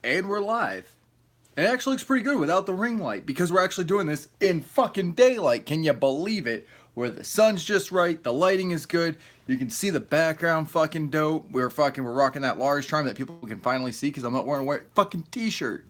And we're live. And it actually looks pretty good without the ring light because we're actually doing this in fucking daylight. Can you believe it? Where the sun's just right, the lighting is good. You can see the background fucking dope. We're rocking that large charm that people can finally see because I'm not wearing a white fucking t-shirt.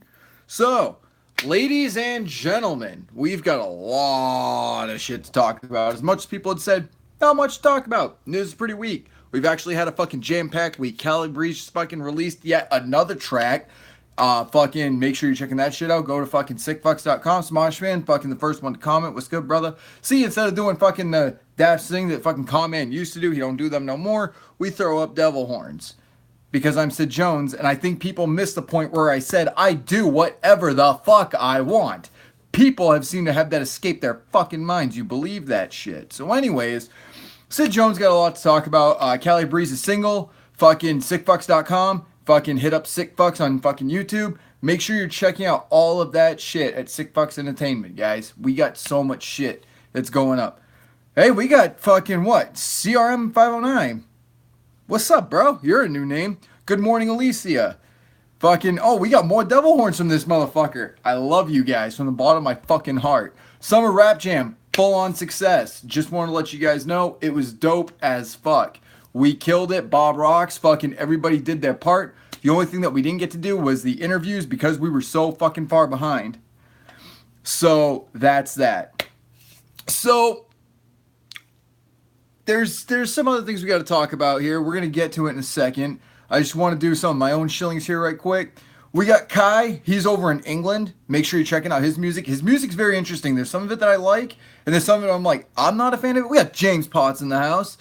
So, ladies and gentlemen, we've got a lot of shit to talk about. As much as people had said, not much to talk about. News is pretty weak. We've actually had a fucking jam-packed week. Cali Breeze fucking released yet another track. Fucking make sure you're checking that shit out. Go to fucking sickfucks.com. Smoshman, fucking the first one to comment. What's good, brother? See, instead of doing fucking the dash thing that fucking comment used to do, he don't do them no more. We throw up devil horns because I'm Sid Jones, and I think people missed the point where I said I do whatever the fuck I want. People have seemed to have that escape their fucking minds. You believe that shit. So, anyways, Sid Jones got a lot to talk about. Cali Breeze is single. Fucking sickfucks.com. Fucking hit up Sickfucks on fucking YouTube. Make sure you're checking out all of that shit at Sickfucks Entertainment, guys. We got so much shit that's going up. Hey, we got fucking what? CRM 509. What's up, bro? You're a new name. Good morning, Alicia. Fucking, oh, we got more devil horns from this motherfucker. I love you guys from the bottom of my fucking heart. Summer Rap Jam, full on success. Just want to let you guys know it was dope as fuck. We killed it. Bob rocks. Fucking everybody did their part. The only thing that we didn't get to do was the interviews because we were so fucking far behind. So that's that. So there's some other things we got to talk about here. We're gonna get to it in a second. I just want to do some of my own shillings here right quick. We got Kai. He's over in England. Make sure you're checking out his music. His music's very interesting. There's some of it that I like, and there's some of it I'm like, I'm not a fan of it. We got James Potts in the house.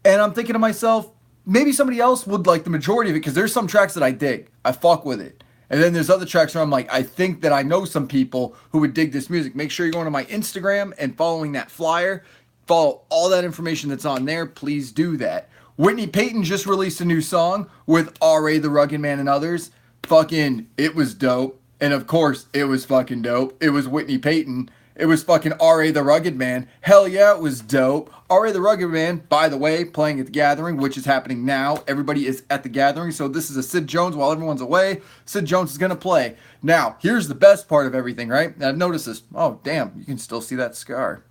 And I'm thinking to myself, maybe somebody else would like the majority of it because there's some tracks that I dig. I fuck with it. And then there's other tracks where I'm like, I think that I know some people who would dig this music. Make sure you're going to my Instagram and following that flyer. Follow all that information that's on there. Please do that. Whitney Payton just released a new song with R.A. the Rugged Man and others. Fucking, it was dope. And of course, it was fucking dope. It was Whitney Payton. It was fucking R.A. the Rugged Man. Hell yeah, it was dope. R.A. the Rugged Man, by the way, playing at the Gathering, which is happening now. Everybody is at the Gathering, so this is a Sid Jones while everyone's away. Sid Jones is going to play. Now, here's the best part of everything, right? And I've noticed this. Oh, damn, you can still see that scar.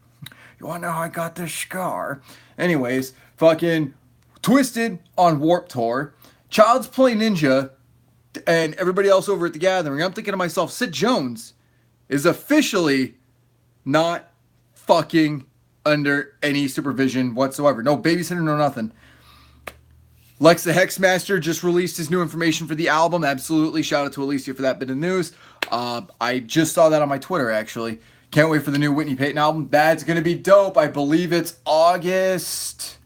You want to know how I got this scar? Anyways, fucking Twisted on Warped Tour. Child's Play Ninja and everybody else over at the Gathering. I'm thinking to myself, Sid Jones is officially not fucking under any supervision whatsoever. No babysitter, no nothing. Lex the Hexmaster just released his new information for the album. Absolutely. Shout out to Alicia for that bit of news. I just saw that on my Twitter, actually. Can't wait for the new Whitney Payton album. That's going to be dope. I believe it's August.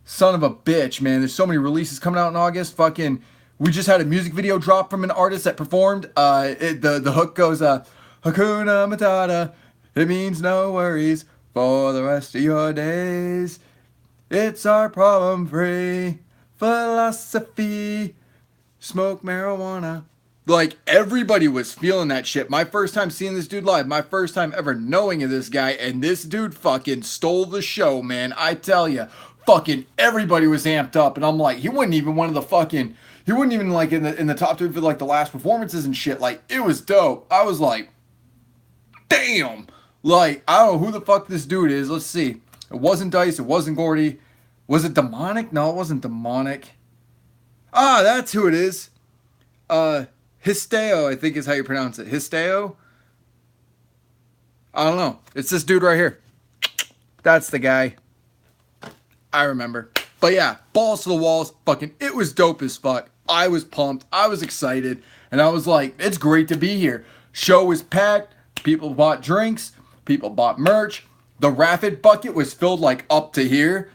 Son of a bitch, man. There's so many releases coming out in August. Fucking, we just had a music video drop from an artist that performed. The hook goes, Hakuna Matata. It means no worries for the rest of your days. It's our problem-free philosophy. Smoke marijuana. Like, everybody was feeling that shit. My first time seeing this dude live. My first time ever knowing of this guy. And this dude fucking stole the show, man. I tell ya. Fucking everybody was amped up. And I'm like, he wasn't even one of the fucking... He wasn't even, like, in the top 3 for, like, the last performances and shit. Like, it was dope. I was like, damn. Like, I don't know who the fuck this dude is. Let's see. It wasn't Dice. It wasn't Gordy. Was it Demonic? No, it wasn't Demonic. Ah, that's who it is. Histeo, I think is how you pronounce it. Histeo? I don't know. It's this dude right here. That's the guy. I remember. But yeah, balls to the walls. Fucking, it was dope as fuck. I was pumped. I was excited. And I was like, it's great to be here. Show was packed. People bought drinks. People bought merch. The Rapid bucket was filled like up to here.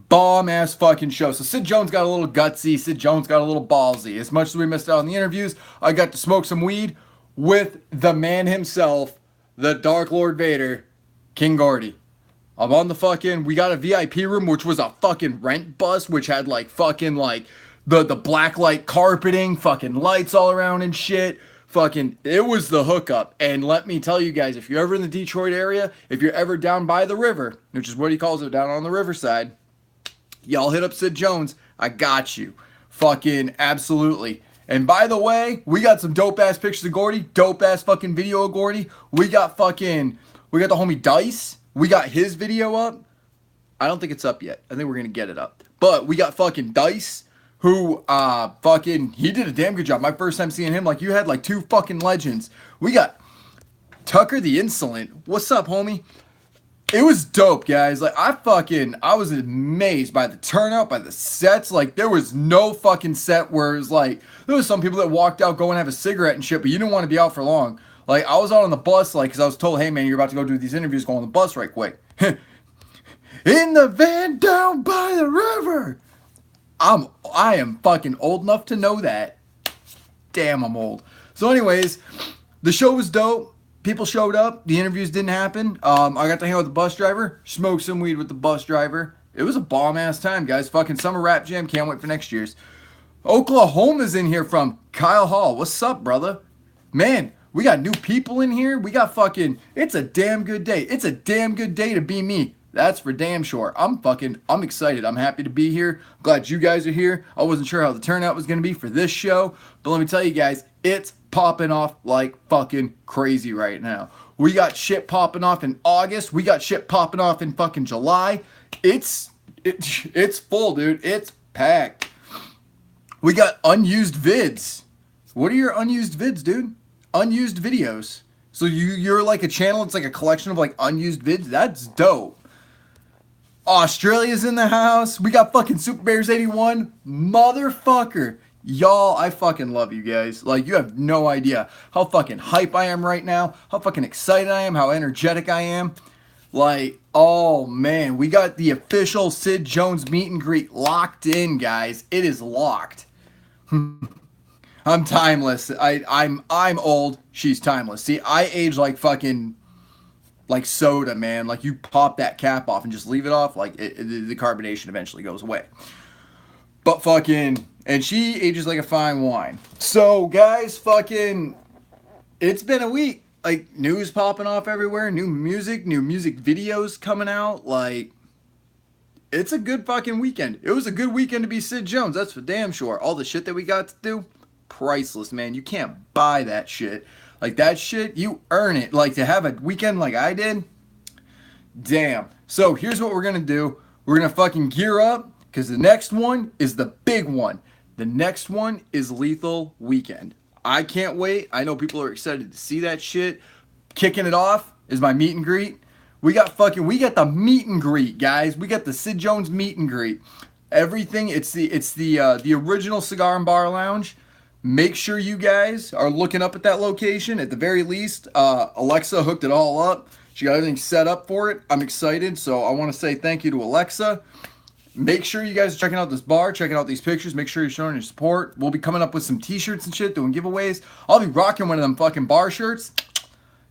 Bomb ass fucking show. So Sid Jones got a little gutsy. Sid Jones got a little ballsy. As much as we missed out on the interviews, I got to smoke some weed with the man himself, the Dark Lord Vader, King Gordy. I'm on the fucking, we got a VIP room, which was a fucking rent bus, which had like fucking like the black light carpeting, fucking lights all around and shit. Fucking, it was the hookup. And let me tell you guys, if you're ever in the Detroit area, if you're ever down by the river, which is what he calls it, down on the riverside, y'all hit up Sid Jones. I got you. Fucking absolutely. And by the way, we got some dope ass pictures of Gordy, dope ass fucking video of Gordy. We got the homie Dice. We got his video up. I don't think it's up yet. I think we're gonna get it up. But we got fucking Dice, who he did a damn good job. My first time seeing him, like, you had like two fucking legends. We got Tucker the Insolent. What's up, homie? It was dope, guys. Like, I was amazed by the turnout, by the sets. Like, there was no fucking set where it was like, there was some people that walked out, go and have a cigarette and shit, but you didn't want to be out for long. Like, I was out on the bus, like, because I was told, hey, man, you're about to go do these interviews, go on the bus right quick. In the van down by the river. I am fucking old enough to know that. Damn, I'm old. So anyways, the show was dope. People showed up. The interviews didn't happen. I got to hang out with the bus driver. Smoked some weed with the bus driver. It was a bomb-ass time, guys. Fucking Summer Rap Jam. Can't wait for next year's. Oklahoma's in here from Kyle Hall. What's up, brother? Man, we got new people in here. We got fucking... It's a damn good day. It's a damn good day to be me. That's for damn sure. I'm excited. I'm happy to be here. Glad you guys are here. I wasn't sure how the turnout was going to be for this show. But let me tell you guys, it's popping off like fucking crazy right now. We got shit popping off in August. We got shit popping off in fucking July. It's full, dude. It's packed. We got unused vids. What are your unused vids, dude? Unused videos. So you're like a channel. It's like a collection of like unused vids. That's dope. Australia's in the house. We got fucking Super Bears 81. Motherfucker. Y'all, I fucking love you guys. Like, you have no idea how fucking hype I am right now. How fucking excited I am. How energetic I am. Like, oh man. We got the official Sid Jones meet and greet locked in, guys. It is locked. I'm timeless. I'm old. She's timeless. See, I age like fucking... like soda, man. Like, you pop that cap off and just leave it off. Like, the carbonation eventually goes away. But fucking... And she ages like a fine wine. So, guys, fucking... It's been a week. Like, news popping off everywhere. New music videos coming out. Like, it's a good fucking weekend. It was a good weekend to be Sid Jones. That's for damn sure. All the shit that we got to do, priceless, man. You can't buy that shit. Like, that shit, you earn it. Like, to have a weekend like I did, damn. So, here's what we're going to do. We're going to fucking gear up, because the next one is the big one. The next one is Lethal Weekend. I can't wait. I know people are excited to see that shit. Kicking it off is my meet and greet. We got the meet and greet, guys. We got the Sid Jones meet and greet. Everything, it's the original Cigar and Bar Lounge. Make sure you guys are looking up at that location. At the very least, Alexa hooked it all up. She got everything set up for it. I'm excited, so I want to say thank you to Alexa. Make sure you guys are checking out this bar, checking out these pictures. Make sure you're showing your support. We'll be coming up with some t-shirts and shit, doing giveaways. I'll be rocking one of them fucking bar shirts.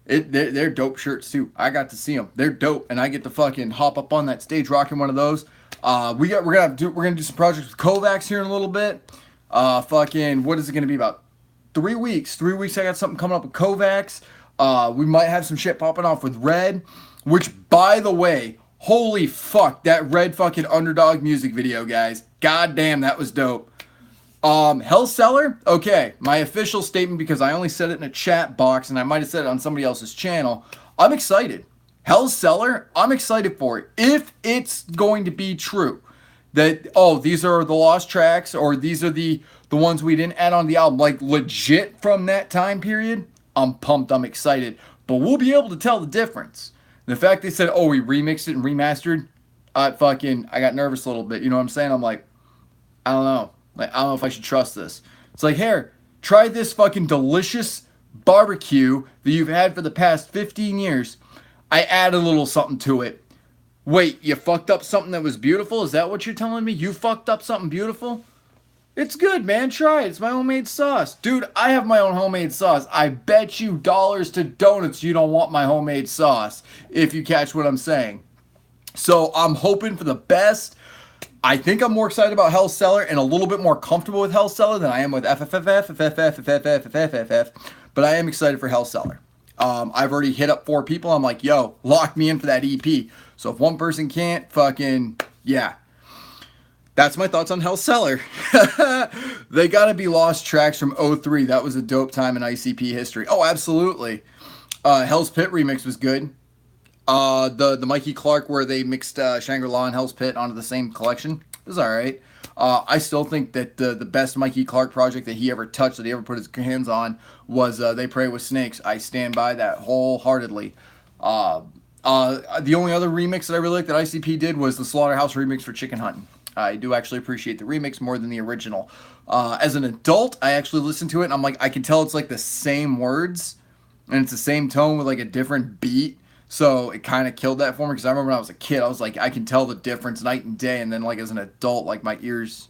They're dope shirts, too. I got to see them. They're dope, and I get to fucking hop up on that stage rocking one of those. We're gonna do some projects with Kovacs here in a little bit. Fucking, what is it gonna be, about 3 weeks? 3 weeks, I got something coming up with Kovacs. We might have some shit popping off with Red, which, by the way, holy fuck, that Red fucking Underdog music video, guys. God damn, that was dope. Hell Cellar, okay, my official statement, because I only said it in a chat box, and I might have said it on somebody else's channel. I'm excited. Hell Cellar, I'm excited for it. If it's going to be true that, oh, these are the lost tracks, or these are the ones we didn't add on the album, like legit from that time period, I'm pumped, I'm excited. But we'll be able to tell the difference. The fact they said, oh, we remixed it and remastered, I got nervous a little bit. You know what I'm saying? I'm like, I don't know. Like, I don't know if I should trust this. It's like, here, try this fucking delicious barbecue that you've had for the past 15 years. I add a little something to it. Wait, you fucked up something that was beautiful? Is that what you're telling me? You fucked up something beautiful? It's good, man. Try it. It's my homemade sauce. Dude, I have my own homemade sauce. I bet you dollars to donuts you don't want my homemade sauce, if you catch what I'm saying. So I'm hoping for the best. I think I'm more excited about Hell Cellar and a little bit more comfortable with Hell Cellar than I am with FFFF, but I am excited for Hell Cellar. I've already hit up 4 people. I'm like, yo, lock me in for that EP. So if one person can't, fucking, yeah. That's my thoughts on Hell's Cellar. They gotta be lost tracks from '03. That was a dope time in ICP history. Oh, absolutely. Hell's Pit remix was good. The Mikey Clark where they mixed Shangri-La and Hell's Pit onto the same collection was all right. I still think that the best Mikey Clark project that he ever touched, that he ever put his hands on, was They Pray With Snakes. I stand by that wholeheartedly. The only other remix that I really liked that ICP did was the Slaughterhouse remix for Chicken Hunting. I do actually appreciate the remix more than the original. As an adult, I actually listened to it and I'm like, I can tell it's like the same words and it's the same tone with like a different beat. So it kind of killed that for me because I remember when I was a kid, I was like, I can tell the difference night and day. And then like as an adult, like my ears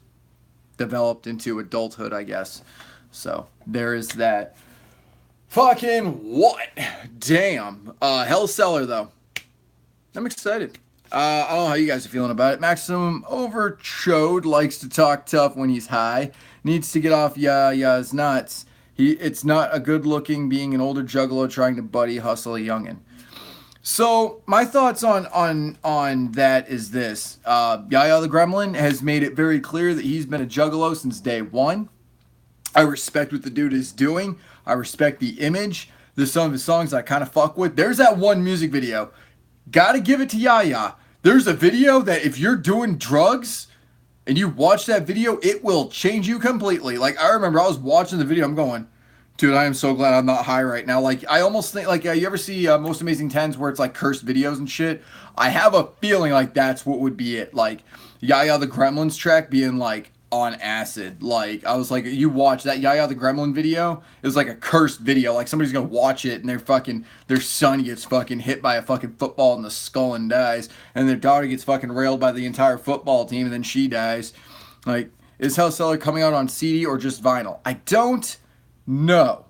developed into adulthood, I guess. So there is that. Fucking what? Damn. Hell's Cellar though. I'm excited. I don't know how you guys are feeling about it. Maximum Overchode likes to talk tough when he's high. Needs to get off his nuts. It's not a good looking being an older juggalo trying to buddy hustle a youngin'. So my thoughts on that is this. Yaya the Gremlin has made it very clear that he's been a juggalo since day one. I respect what the dude is doing. I respect the image. There's some of his songs I kind of fuck with. There's that one music video. Gotta give it to Yaya. There's a video that if you're doing drugs and you watch that video, it will change you completely. Like, I remember I was watching the video. I'm going, dude, I am so glad I'm not high right now. Like, I almost think, like, you ever see Most Amazing 10s where it's like cursed videos and shit? I have a feeling like that's what would be it. Like, Yaya the Gremlins track being like, on acid. Like, I was like, you watch that Yaya the Gremlin video, it was like a cursed video. Like, somebody's gonna watch it and their son gets fucking hit by a fucking football in the skull and dies, and their daughter gets fucking railed by the entire football team and then she dies. Like, is Hell's Cellar coming out on CD or just vinyl? I don't know.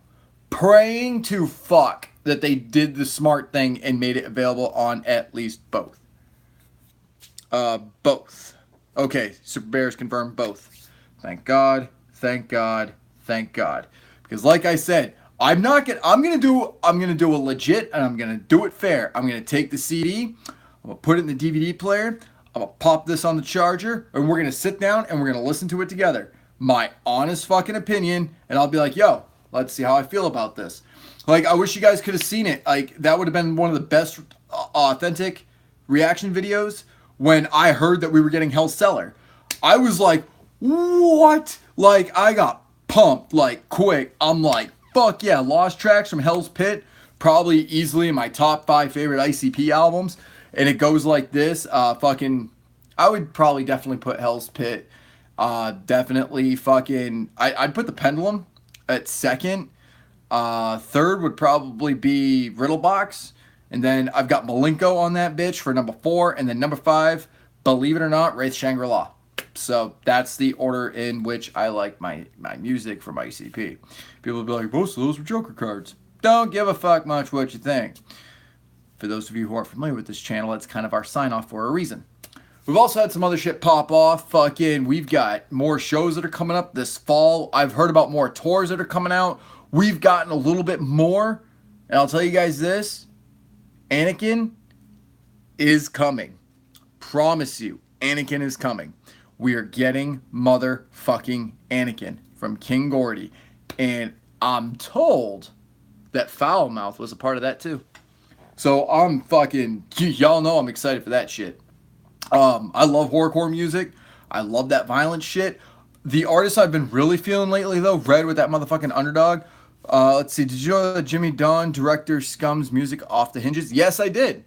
Praying to fuck that they did the smart thing and made it available on at least both. Both. Okay, Super Bears confirmed both. Thank God, thank God, thank God. Because like I said, I'm gonna do a legit and I'm gonna do it fair. I'm gonna take the CD, I'm gonna put it in the DVD player, I'm gonna pop this on the charger, and we're gonna sit down and we're gonna listen to it together. My honest fucking opinion, and I'll be like, yo, let's see how I feel about this. Like, I wish you guys could have seen it. Like, that would have been one of the best authentic reaction videos. When I heard that we were getting Hell's Cellar, I was like, what? Like, I got pumped, like, quick. I'm like, fuck yeah, Lost Tracks from Hell's Pit, probably easily in my top 5 favorite ICP albums. And it goes like this, I would probably definitely put Hell's Pit, definitely fucking, I'd put the Pendulum at second. Third would probably be Riddlebox. And then I've got Malenko on that bitch for number 4. And then number 5, believe it or not, Wraith Shangri-La. So that's the order in which I like my music from ICP. People will be like, most of those were Joker cards. Don't give a fuck much what you think. For those of you who aren't familiar with this channel, it's kind of our sign-off for a reason. We've also had some other shit pop off. We've got more shows that are coming up this fall. I've heard about more tours that are coming out. We've gotten a little bit more. And I'll tell you guys this. Anakin is coming. Promise you, Anakin is coming. We are getting motherfucking Anakin from King Gordy. And I'm told that Foulmouth was a part of that too. So I'm fucking, y'all know I'm excited for that shit. I love horrorcore music. I love that violent shit. The artist I've been really feeling lately though, Red with that motherfucking Underdog. Let's see, did you know that Jimmy Dunn, director, Scum's music off the hinges? Yes, I did.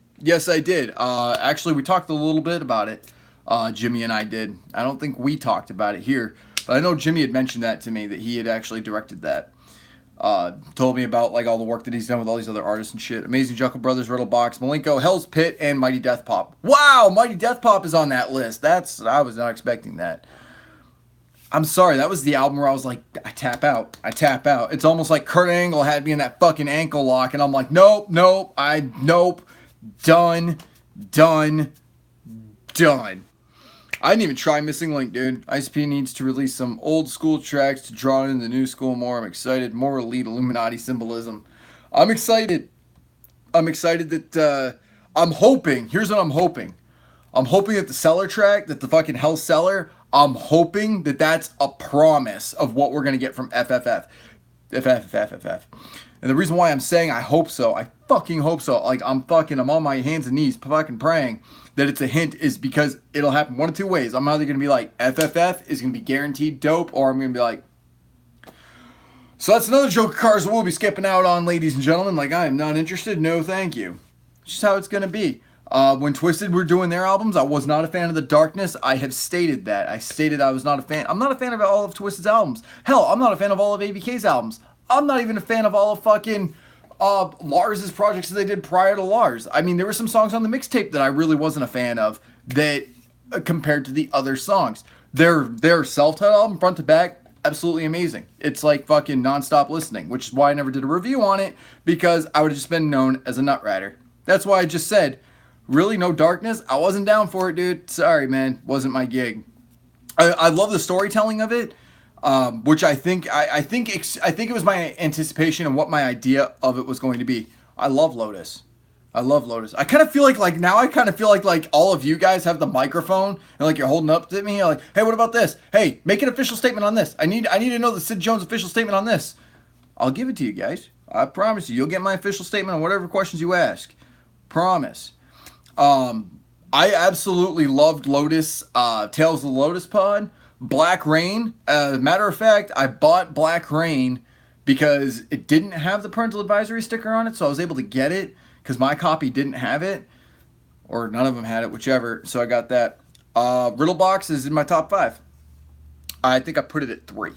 Actually, we talked a little bit about it. Jimmy and I did. I don't think we talked about it here, but I know Jimmy had mentioned that to me, that he had actually directed that. Told me about like all the work that he's done with all these other artists and shit. Amazing Juckle Brothers, Riddlebox, Malenko, Hell's Pit, and Mighty Death Pop. Wow, Mighty Death Pop is on that list. I was not expecting that. I'm sorry, that was the album where I was like, I tap out. It's almost like Kurt Angle had me in that fucking ankle lock, and I'm like, nope, done. I didn't even try Missing Link, dude. ICP needs to release some old school tracks to draw in the new school more. I'm excited. More elite Illuminati symbolism. I'm excited that, I'm hoping, here's what I'm hoping. I'm hoping that the Cellar track, that the fucking Hell's Cellar, I'm hoping that that's a promise of what we're going to get from FFF. FFF. And the reason why I'm saying I hope so, I fucking hope so, like I'm on my hands and knees fucking praying that it's a hint, is because it'll happen one of two ways. I'm either going to be like, FFF is going to be guaranteed dope, or I'm going to be like, so that's another Joker cars we'll be skipping out on, ladies and gentlemen. Like, I am not interested. No, thank you. It's just how it's going to be. When Twisted were doing their albums, I was not a fan of The Darkness. I have stated that. I stated I was not a fan. I'm not a fan of all of Twisted's albums. Hell, I'm not a fan of all of ABK's albums. I'm not even a fan of all of fucking Lars's projects that they did prior to Lars. I mean, there were some songs on the mixtape that I really wasn't a fan of that compared to the other songs. Their self-titled album, front to back, absolutely amazing. It's like fucking non-stop listening, which is why I never did a review on it, because I would have just been known as a nut rider. That's why I just said, really, no Darkness? I wasn't down for it, dude. Sorry, man. Wasn't my gig. I love the storytelling of it, which I think it was my anticipation and what my idea of it was going to be. I love Lotus. I kind of feel like now I kind of feel like all of you guys have the microphone and like you're holding up to me. You're like, hey, what about this? Hey, make an official statement on this. I need to know the Sid Jones official statement on this. I'll give it to you guys. I promise you. You'll get my official statement on whatever questions you ask. Promise. I absolutely loved Lotus, Tales of the Lotus Pod, Black Rain. Matter of fact, I bought Black Rain because it didn't have the parental advisory sticker on it, so I was able to get it because my copy didn't have it, or none of them had it, whichever. So I got that. Riddle Box is in my top 5. I think I put it at 3.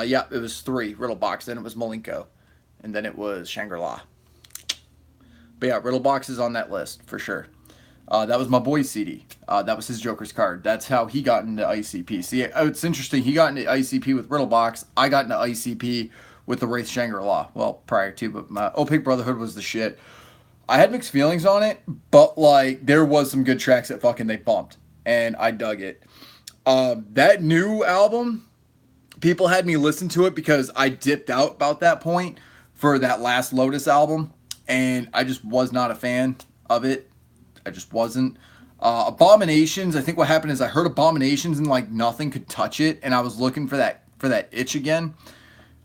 Yeah, it was 3. Riddle Box. Then it was Malenko, and then it was Shangri-La. But yeah, Riddle Box is on that list for sure. That was my boy's CD. That was his Joker's card. That's how he got into ICP. See, it's interesting. He got into ICP with Riddle Box. I got into ICP with the Wraith Shangri-La. Well, prior to, but my Opaque Brotherhood was the shit. I had mixed feelings on it, but like there was some good tracks that fucking they bumped, and I dug it. That new album, people had me listen to it because I dipped out about that point for that last Lotus album, and I just was not a fan of it. I just wasn't. Abominations, I think what happened is I heard Abominations and like nothing could touch it, and I was looking for that itch again.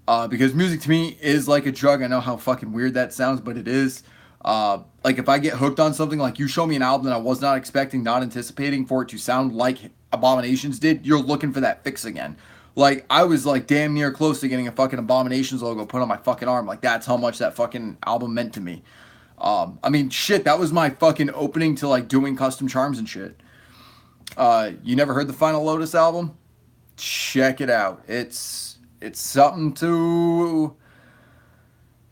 Because music to me is like a drug. I know how fucking weird that sounds, but it is. Like if I get hooked on something, like you show me an album that I was not expecting, not anticipating for it to sound like Abominations did, you're looking for that fix again. Like I was like damn near close to getting a fucking Abominations logo put on my fucking arm. Like that's how much that fucking album meant to me. I mean, shit, that was my fucking opening to like doing custom charms and shit. You never heard the Final Lotus album? Check it out. It's something to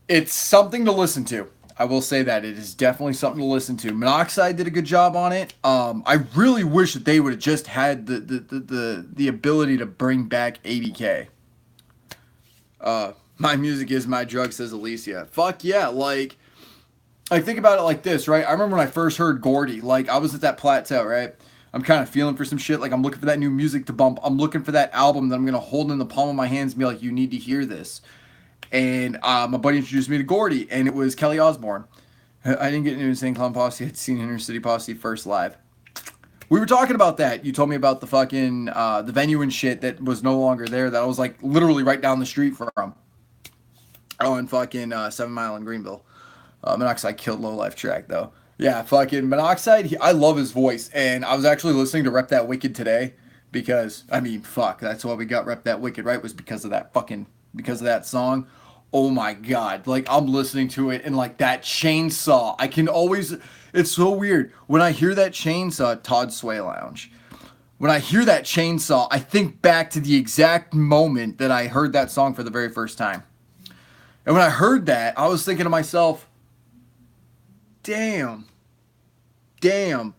listen to. I will say that it is definitely something to listen to. Monoxide did a good job on it. I really wish that they would have just had the ability to bring back ABK. My music is my drug, says Alicia. Fuck yeah, like I think about it like this, right? I remember when I first heard Gordy, like I was at that plateau, right? I'm kind of feeling for some shit. Like I'm looking for that new music to bump. I'm looking for that album that I'm going to hold in the palm of my hands and be like, you need to hear this. And my buddy introduced me to Gordy, and it was Kelly Osbourne. I didn't get into Insane Clown Posse. I had seen Inner City Posse first live. We were talking about that. You told me about the fucking, the venue and shit that was no longer there, that I was like literally right down the street from. Oh, and fucking 7 Mile in Greenville. Monoxide killed Low Life track, though. Yeah, fucking Monoxide, I love his voice, and I was actually listening to Rep That Wicked today, because, I mean, fuck, that's why we got Rep That Wicked, right, was because of that song. Oh my god, like, I'm listening to it, and like, that chainsaw, I can always, it's so weird, when I hear that chainsaw, Todd Sway Lounge, when I hear that chainsaw, I think back to the exact moment that I heard that song for the very first time. And when I heard that, I was thinking to myself, damn,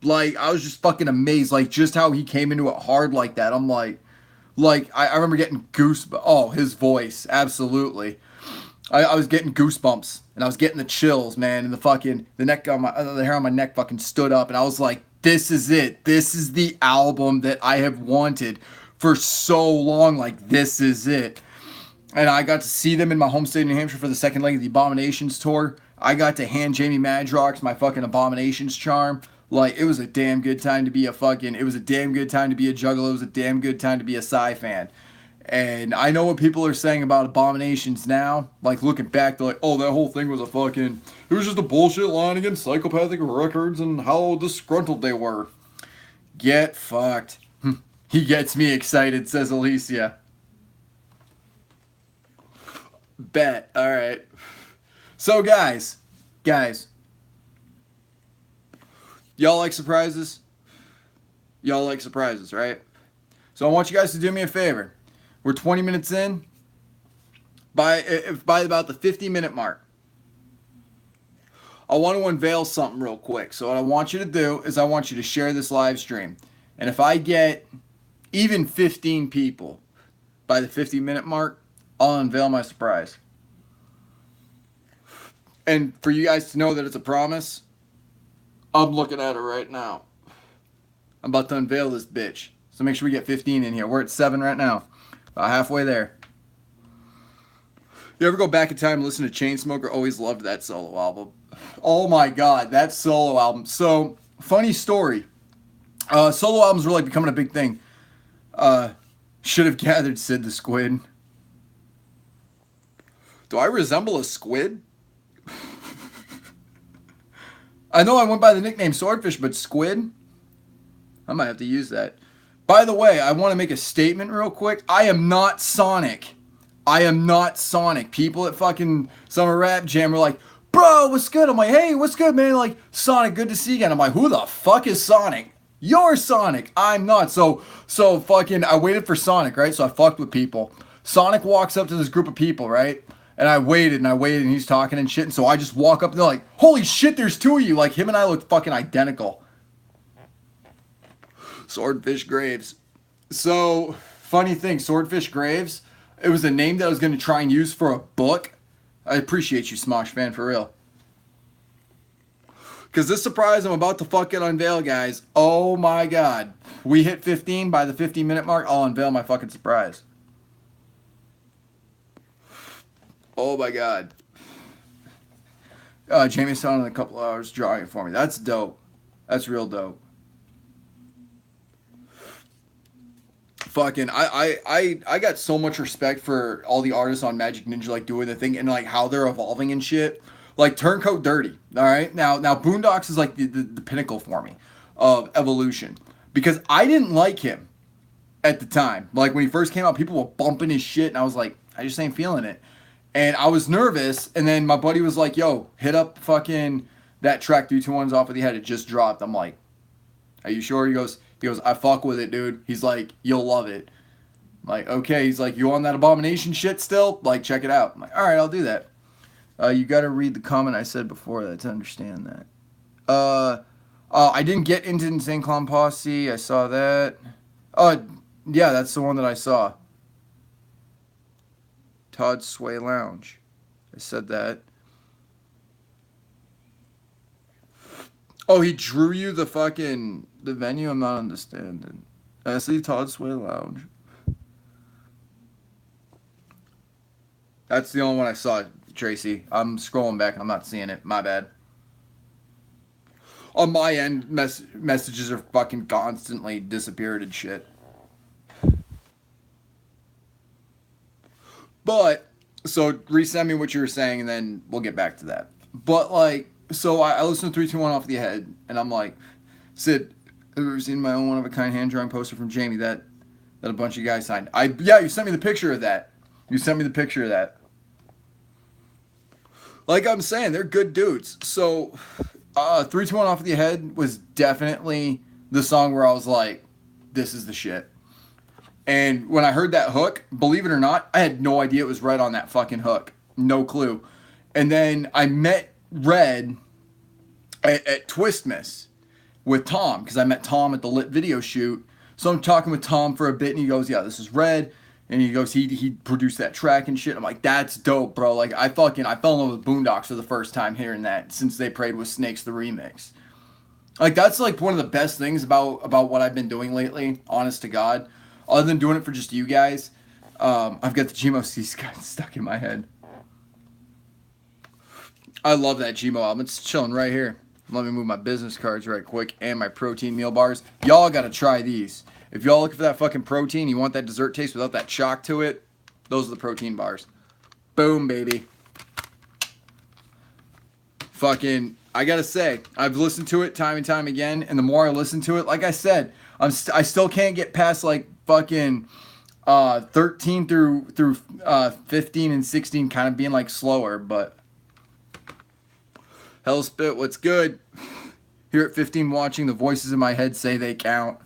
like, I was just fucking amazed, like, just how he came into it hard like that. I'm like, I remember getting goosebumps. Oh, his voice, absolutely. I was getting goosebumps, and I was getting the chills, man, and the hair on my neck fucking stood up, and I was like, this is it. This is the album that I have wanted for so long. Like, this is it. And I got to see them in my home state of New Hampshire for the second leg of the Abominations tour. I got to hand Jamie Madrox my fucking Abominations charm. Like, it was a damn good time to be a fucking, it was a damn good time to be a juggalo. It was a damn good time to be a Psy fan. And I know what people are saying about Abominations now. Like, looking back, they're like, oh, that whole thing was a fucking, it was just a bullshit line against Psychopathic Records and how disgruntled they were. Get fucked. He gets me excited, says Alicia. Bet. All right. So, guys, y'all like surprises? Y'all like surprises, right? So I want you guys to do me a favor. We're 20 minutes in. By about the 50-minute mark, I want to unveil something real quick. So what I want you to do is I want you to share this live stream. And if I get even 15 people by the 50-minute mark, I'll unveil my surprise. And for you guys to know that it's a promise, I'm looking at it right now. I'm about to unveil this bitch. So make sure we get 15 in here. We're at 7 right now. About halfway there. You ever go back in time and listen to Chainsmoker? Always loved that solo album. Oh my god, that solo album. So, funny story. Solo albums were like becoming a big thing. Should have gathered Sid the Squid. Do I resemble a squid? I know I went by the nickname Swordfish, but squid? I might have to use that. By the way, I want to make a statement real quick. I am not Sonic. I am not Sonic. People at fucking Summer Rap Jam are like, bro, what's good? I'm like, hey, what's good, man? Like, Sonic, good to see you again. I'm like, who the fuck is Sonic? You're Sonic. I'm not. So fucking, I waited for Sonic, right? So I fucked with people. Sonic walks up to this group of people, right? And I waited, and he's talking and shit. And so I just walk up, and they're like, holy shit, there's two of you. Like, him and I look fucking identical. Swordfish Graves. So, funny thing, Swordfish Graves, it was a name that I was going to try and use for a book. I appreciate you, Smosh fan, for real. Because this surprise I'm about to fucking unveil, guys, oh my god. We hit 15 by the 15-minute mark, I'll unveil my fucking surprise. Oh my god. Jamie's on in a couple hours drawing it for me. That's dope. That's real dope. Fucking, I got so much respect for all the artists on Magic Ninja, like, doing the thing and, like, how they're evolving and shit. Like, Turncoat Dirty, all right? Now Boondocks is, like, the pinnacle for me of evolution. Because I didn't like him at the time. Like, when he first came out, people were bumping his shit, and I was like, I just ain't feeling it. And I was nervous, and then my buddy was like, yo, hit up fucking that track 321's Off of the Head. It just dropped. I'm like, are you sure? He goes, I fuck with it, dude. He's like, you'll love it. I'm like, okay. He's like, you on that Abomination shit still? Like, check it out. I'm like, all right, I'll do that. You got to read the comment I said before that to understand that. I didn't get into Insane Clown Posse. I saw that. Yeah, that's the one that I saw. Todd Sway Lounge. I said that. Oh, he drew you the venue? I'm not understanding. I see Todd Sway Lounge. That's the only one I saw, Tracy. I'm scrolling back. I'm not seeing it. My bad. On my end, messages are fucking constantly disappeared and shit. But, so resend me what you were saying, and then we'll get back to that. But, like, so I listened to 321 Off the Head, and I'm like, Sid, have you ever seen my own one-of-a-kind hand-drawing poster from Jamie that a bunch of guys signed? Yeah, you sent me the picture of that. Like I'm saying, they're good dudes. So, 321 Off the Head was definitely the song where I was like, this is the shit. And when I heard that hook, believe it or not, I had no idea it was Red on that fucking hook. No clue. And then I met Red at Twistmas with Tom, because I met Tom at the Lit video shoot. So I'm talking with Tom for a bit, and he goes, yeah, this is Red. And he goes, he produced that track and shit. I'm like, that's dope, bro. Like, I fell in love with Boondocks for the first time hearing that since they prayed with Snakes the remix. Like, that's like one of the best things about what I've been doing lately, honest to God. Other than doing it for just you guys, I've got the Gmo C stuck in my head. I love that Gmo album. It's chilling right here. Let me move my business cards right quick and my protein meal bars. Y'all got to try these. If y'all looking for that fucking protein, you want that dessert taste without that shock to it, those are the protein bars. Boom, baby. Fucking, I gotta say, I've listened to it time and time again, and the more I listen to it, like I said, I still can't get past like fucking 13 through 15 and 16 kind of being like slower, but Hellspit, what's good? Here at 15 watching, the voices in my head say they count.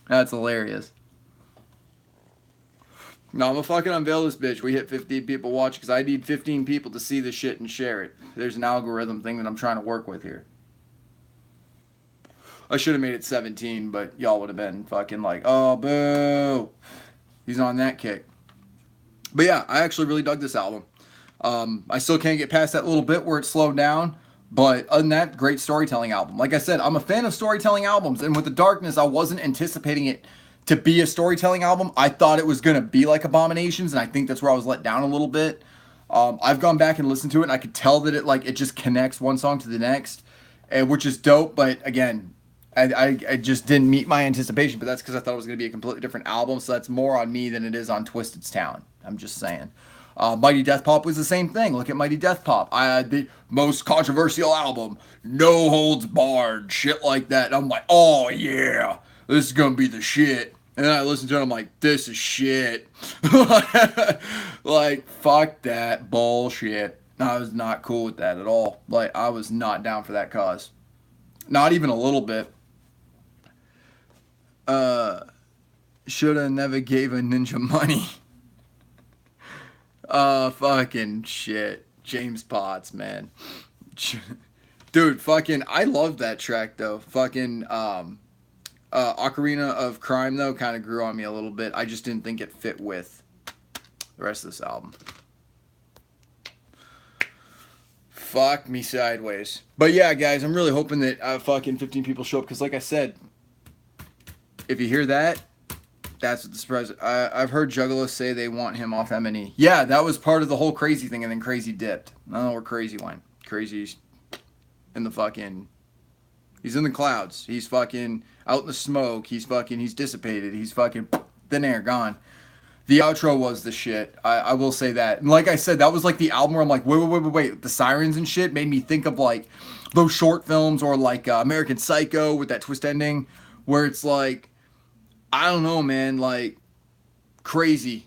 That's hilarious. No, I'm gonna fucking unveil this bitch. We hit 15 people watch because I need 15 people to see this shit and share it. There's an algorithm thing that I'm trying to work with here. I should have made it 17, but y'all would have been fucking like, oh, boo. He's on that kick. But yeah, I actually really dug this album. I still can't get past that little bit where it slowed down. But other than that, great storytelling album. Like I said, I'm a fan of storytelling albums. And with The Darkness, I wasn't anticipating it to be a storytelling album. I thought it was going to be like Abominations. And I think that's where I was let down a little bit. I've gone back and listened to it. And I could tell that it just connects one song to the next. Which is dope. But again, I just didn't meet my anticipation. But that's because I thought it was going to be a completely different album. So that's more on me than it is on Twisted's talent. I'm just saying. Mighty Death Pop was the same thing. Look at Mighty Death Pop. I had the most controversial album, no holds barred, shit like that. And I'm like, oh yeah, this is gonna be the shit. And then I listened to it, I'm like, this is shit. Like, fuck that bullshit. I was not cool with that at all. Like, I was not down for that cause. Not even a little bit. Shoulda never gave a ninja money. Fucking shit. James Potts, man. Dude, fucking, I love that track, though. Fucking, Ocarina of Crime, though, kind of grew on me a little bit. I just didn't think it fit with the rest of this album. Fuck me sideways. But yeah, guys, I'm really hoping that fucking 15 people show up, because like I said, if you hear that, that's what the surprise. I've heard Juggalos say they want him off M&E. Yeah, that was part of the whole Crazy thing, and then Crazy dipped. I don't know where Crazy went. Crazy's in the fucking... He's in the clouds. He's fucking out in the smoke. He's dissipated. He's fucking thin air, gone. The outro was the shit. I will say that. And like I said, that was like the album where I'm like, wait. The sirens and shit made me think of like those short films or like American Psycho with that twist ending where it's like, I don't know, man, like crazy.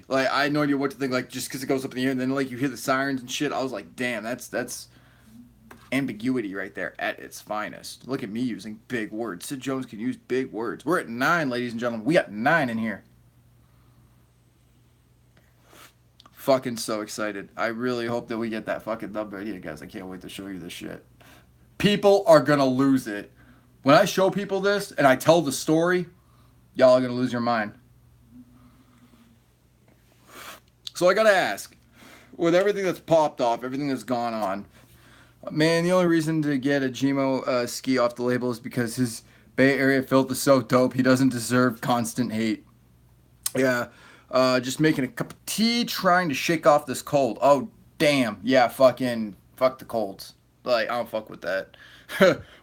Like I had no idea what to think, like just because it goes up in the air and then like you hear the sirens and shit. I was like, damn, that's ambiguity right there at its finest. Look at me using big words. Sid Jones can use big words. We're at 9, ladies and gentlemen. We got 9 in here. Fucking so excited. I really hope that we get that fucking dub right here, guys. I can't wait to show you this shit. People are gonna lose it. When I show people this and I tell the story, y'all are gonna lose your mind. So I gotta ask, with everything that's popped off, everything that's gone on, man, the only reason to get a Gmo ski off the label is because his Bay Area filth is so dope. He doesn't deserve constant hate. Yeah, just making a cup of tea, trying to shake off this cold. Oh, damn. Yeah, fuck the colds. Like, I don't fuck with that.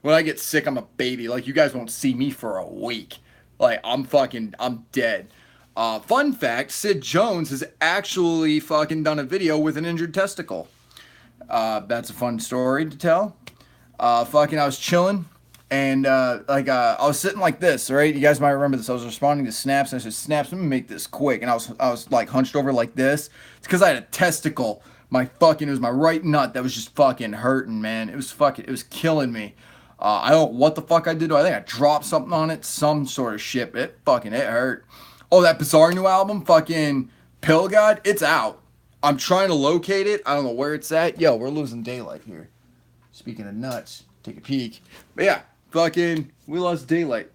When I get sick, I'm a baby. Like, you guys won't see me for a week. Like, I'm dead. Fun fact, Sid Jones has actually fucking done a video with an injured testicle. That's a fun story to tell. I was chilling, and I was sitting like this, right? You guys might remember this. I was responding to snaps, and I said, "Snaps, let me make this quick." And I was like hunched over like this. It's because I had a testicle. It was my right nut that was just fucking hurting, man. It was killing me. I don't know what the fuck I did. I think I dropped something on it, some sort of shit. It hurt. Oh, that Bizarre new album, fucking Pill God, it's out. I'm trying to locate it. I don't know where it's at. Yo, we're losing daylight here. Speaking of nuts, take a peek. But yeah, we lost daylight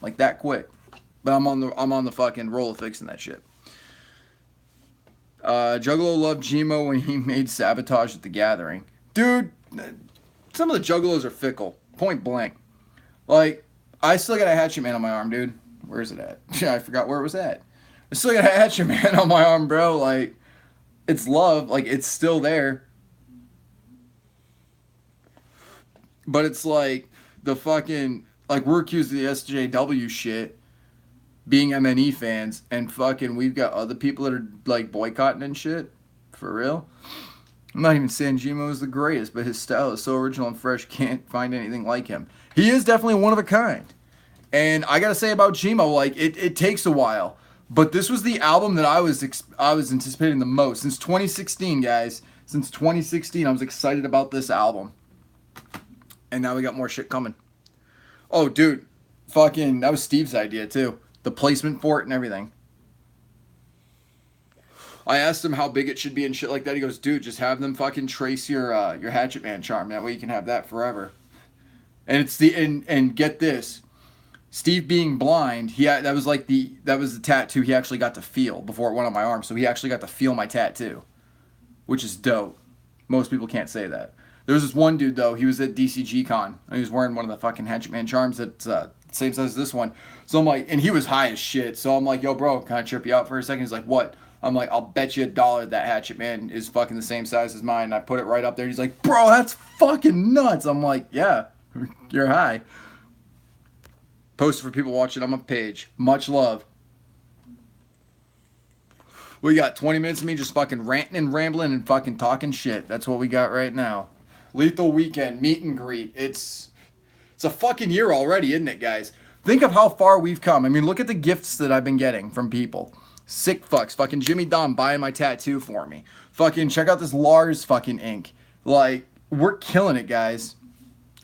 like that quick. But I'm on the fucking roll of fixing that shit. Juggalo loved Gmo when he made Sabotage at the Gathering. Dude, some of the Juggalos are fickle. Point blank. Like, I still got a Hatchet Man on my arm, dude. Where's it at? I forgot where it was at. I still got a Hatchet Man on my arm, bro. Like, it's love. Like, it's still there. But it's like the fucking like we're accused of the SJW shit being MNE fans, and fucking we've got other people that are like boycotting and shit. For real. I'm not even saying Gmo is the greatest, but his style is so original and fresh, can't find anything like him. He is definitely one of a kind. And I gotta say about Gmo, like it takes a while, but this was the album that I was anticipating the most since 2016, guys. Since 2016, I was excited about this album, and now we got more shit coming. Oh, dude, fucking that was Steve's idea too. The placement for it and everything. I asked him how big it should be and shit like that. He goes, dude, just have them fucking trace your Hatchet Man charm. That way you can have that forever. And it's the and get this, Steve being blind, that was like that was the tattoo he actually got to feel before it went on my arm. So he actually got to feel my tattoo, which is dope. Most people can't say that. There was this one dude though. He was at DCG Con and he was wearing one of the fucking Hatchet Man charms that's same size as this one. So I'm like, and he was high as shit. So I'm like, yo, bro, can I trip you out for a second? He's like, what? I'm like, I'll bet you $1 that Hatchet Man is fucking the same size as mine. And I put it right up there. He's like, bro, that's fucking nuts. I'm like, yeah, you're high. Post for people watching on my page. Much love. We got 20 minutes of me just fucking ranting and rambling and fucking talking shit. That's what we got right now. Lethal Weekend, meet and greet. It's a fucking year already, isn't it, guys? Think of how far we've come. I mean, look at the gifts that I've been getting from people. Sick fucks. Fucking Jimmy Dom buying my tattoo for me. Fucking check out this Lars fucking ink. Like, we're killing it, guys.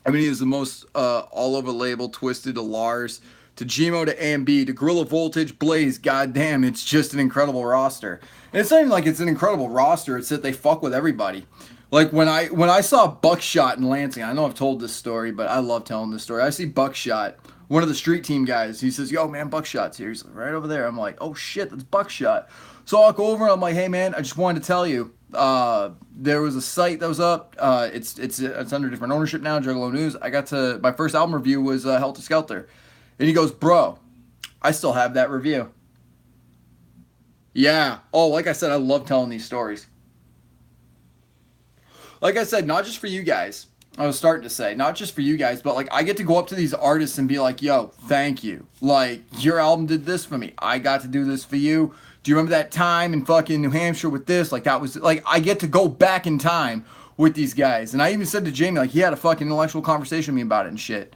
I mean, he is the most all-over label, Twisted to Lars, to Gmo to AMB, to Gorilla Voltage, Blaze. Goddamn, it's just an incredible roster. And it's not even like it's an incredible roster. It's that they fuck with everybody. Like when I saw Buckshot in Lansing, I know I've told this story, but I love telling this story. I see Buckshot, one of the street team guys. He says, yo, man, Buckshot's here. He's like, right over there. I'm like, oh, shit, that's Buckshot. So I'll go over and I'm like, hey, man, I just wanted to tell you, there was a site that was up. It's under different ownership now, Juggalo News. My first album review was Helter Skelter. And he goes, bro, I still have that review. Yeah. Oh, like I said, I love telling these stories. Like I said, not just for you guys. I was starting to say, not just for you guys, but like I get to go up to these artists and be like, yo, thank you. Like, your album did this for me. I got to do this for you. Do you remember that time in fucking New Hampshire with this? Like, that was, like, I get to go back in time with these guys. And I even said to Jamie, like, he had a fucking intellectual conversation with me about it and shit.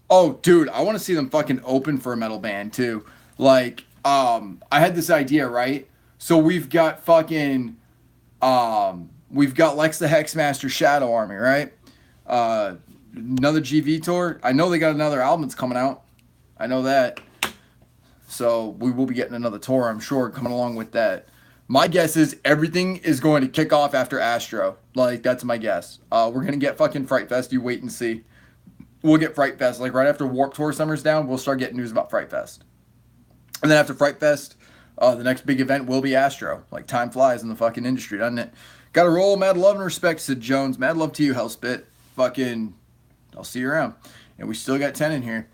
Oh, dude, I want to see them fucking open for a metal band, too. Like, I had this idea, right? So we've got fucking, we've got Lex the Hexmaster Shadow Army, right? Another GV tour. I know they got another album that's coming out. I know that. So we will be getting another tour, I'm sure, coming along with that. My guess is everything is going to kick off after Astro. Like, that's my guess. We're going to get fucking Fright Fest. You wait and see. We'll get Fright Fest. Like, right after Warped Tour summer's down, we'll start getting news about Fright Fest. And then after Fright Fest, the next big event will be Astro. Like, time flies in the fucking industry, doesn't it? Gotta roll. Mad love and respect, Sid Jones. Mad love to you, Hellspit. Fucking, I'll see you around. And we still got 10 in here.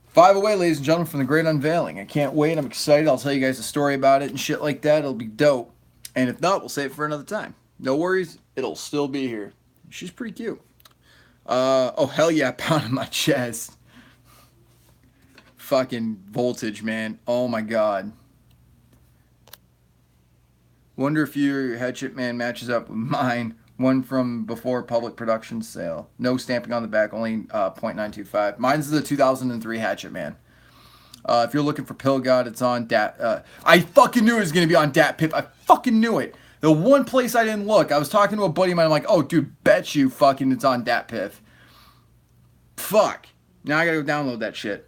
5 away, ladies and gentlemen, from the great unveiling. I can't wait. I'm excited. I'll tell you guys a story about it and shit like that. It'll be dope. And if not, we'll save it for another time. No worries. It'll still be here. She's pretty cute. Oh, hell yeah. Pounding my chest. Fucking Voltage, man. Oh, my God. Wonder if your Hatchet Man matches up with mine. One from before public production sale. No stamping on the back, only .925. Mine's the 2003 Hatchet Man. If you're looking for Pill God, it's on Dat. I fucking knew it was going to be on Dat Pip. I fucking knew it. The one place I didn't look, I was talking to a buddy of mine. I'm like, oh, dude, bet you fucking it's on Dat Piff. Fuck. Now I got to go download that shit.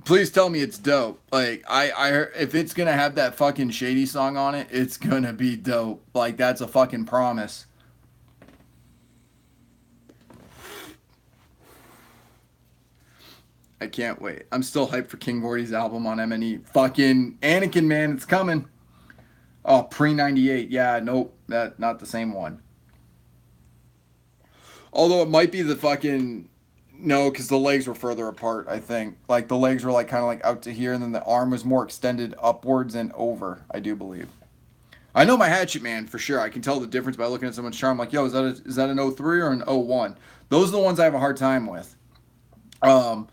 Please tell me it's dope. Like, I heard, if it's gonna have that fucking Shady song on it, it's gonna be dope. Like, that's a fucking promise. I can't wait. I'm still hyped for King Gordy's album on MNE. Fucking Anakin, man, it's coming. Oh, pre-98. Yeah, nope, not the same one. Although it might be the fucking... No, because the legs were further apart, I think. Like, the legs were, like, kind of, like, out to here, and then the arm was more extended upwards and over, I do believe. I know my Hatchet Man for sure. I can tell the difference by looking at someone's chart. I'm like, yo, is that an 03 or an 01? Those are the ones I have a hard time with. Um,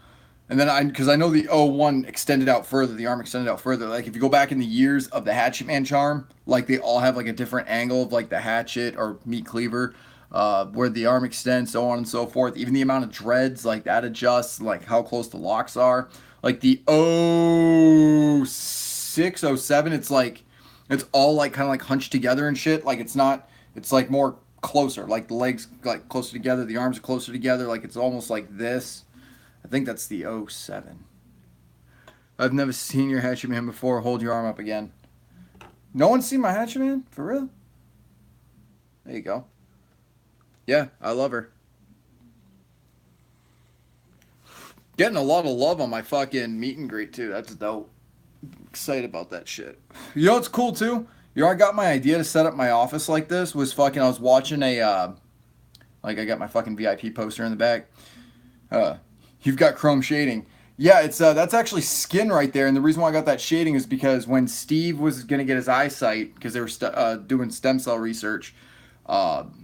and then because I know the 01 extended out further, the arm extended out further. Like if you go back in the years of the Hatchet Man charm, like they all have like a different angle of like the hatchet or meat cleaver, where the arm extends, so on and so forth. Even the amount of dreads, like that adjusts, like how close the locks are. Like the 06, 07, it's like it's all like kind of like hunched together and shit. Like it's not. It's like more closer. Like the legs like closer together, the arms are closer together. Like it's almost like this. I think that's the 07. I've never seen your Hatchet Man before. Hold your arm up again. No one's seen my Hatchet Man? For real? There you go. Yeah, I love her. Getting a lot of love on my fucking meet and greet too. That's dope. Excited about that shit. You know what's cool too? You know, I got my idea to set up my office like this was fucking. I was watching a like I got my fucking VIP poster in the back. You've got chrome shading. Yeah, it's that's actually skin right there, and the reason why I got that shading is because when Steve was gonna get his eyesight, because they were doing stem cell research,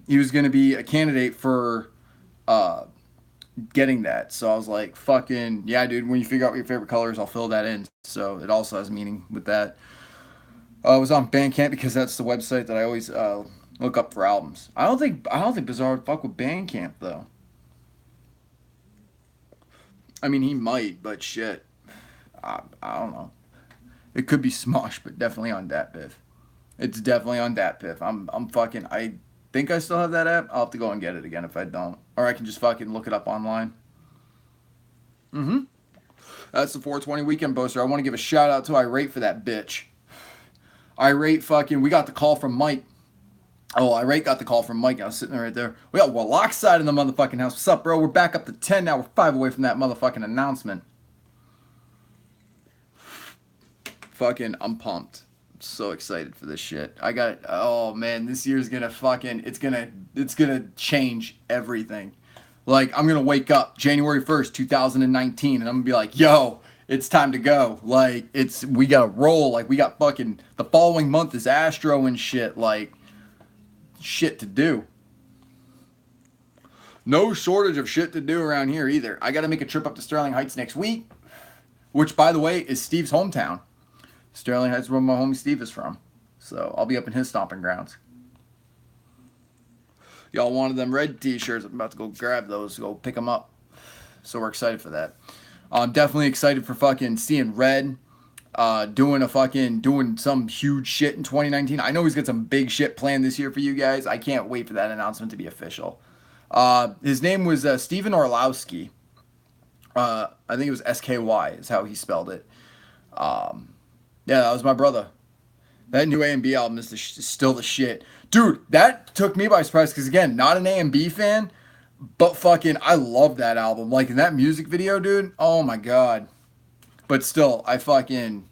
he was gonna be a candidate for getting that. So I was like, fucking yeah, dude. When you figure out what your favorite colors, I'll fill that in. So it also has meaning with that. I was on Bandcamp because that's the website that I always look up for albums. I don't think Bizarre would fuck with Bandcamp though. I mean, he might, but shit, I don't know. It could be Smosh, but definitely on Dat Piff. It's definitely on Dat Piff. I'm fucking. I think I still have that app. I'll have to go and get it again if I don't, or I can just fucking look it up online. Mm-hmm. That's the 420 weekend poster. I want to give a shout out to Irate for that bitch. Irate fucking. We got the call from Mike. Oh, Irate got the call from Mike. I was sitting there right there. We got Walockside in the motherfucking house. What's up, bro? We're back up to 10 now. We're 5 away from that motherfucking announcement. Fucking, I'm pumped. I'm so excited for this shit. I got, oh man, this year's gonna fucking, it's gonna change everything. Like, I'm gonna wake up January 1st, 2019, and I'm gonna be like, yo, it's time to go. Like, we gotta roll. Like, we got fucking, the following month is Astro and shit. Like, shit to do. No shortage of shit to do around here either. I got to make a trip up to Sterling Heights next week, which, by the way, is Steve's hometown. Sterling Heights is where my homie Steve is from. So I'll be up in his stomping grounds. Y'all wanted them red t-shirts. I'm about to go grab those, go pick them up. So we're excited for that. I'm definitely excited for fucking seeing Red doing some huge shit in 2019. I know he's got some big shit planned this year for you guys. I can't wait for that announcement to be official. His name was Steven Orlowski. I think it was SKY is how he spelled it. Yeah, that was my brother. That new A&B album is still the shit. Dude, that took me by surprise because, again, not an A&B fan, but fucking I love that album. Like, in that music video, dude, oh my god. But still, I fucking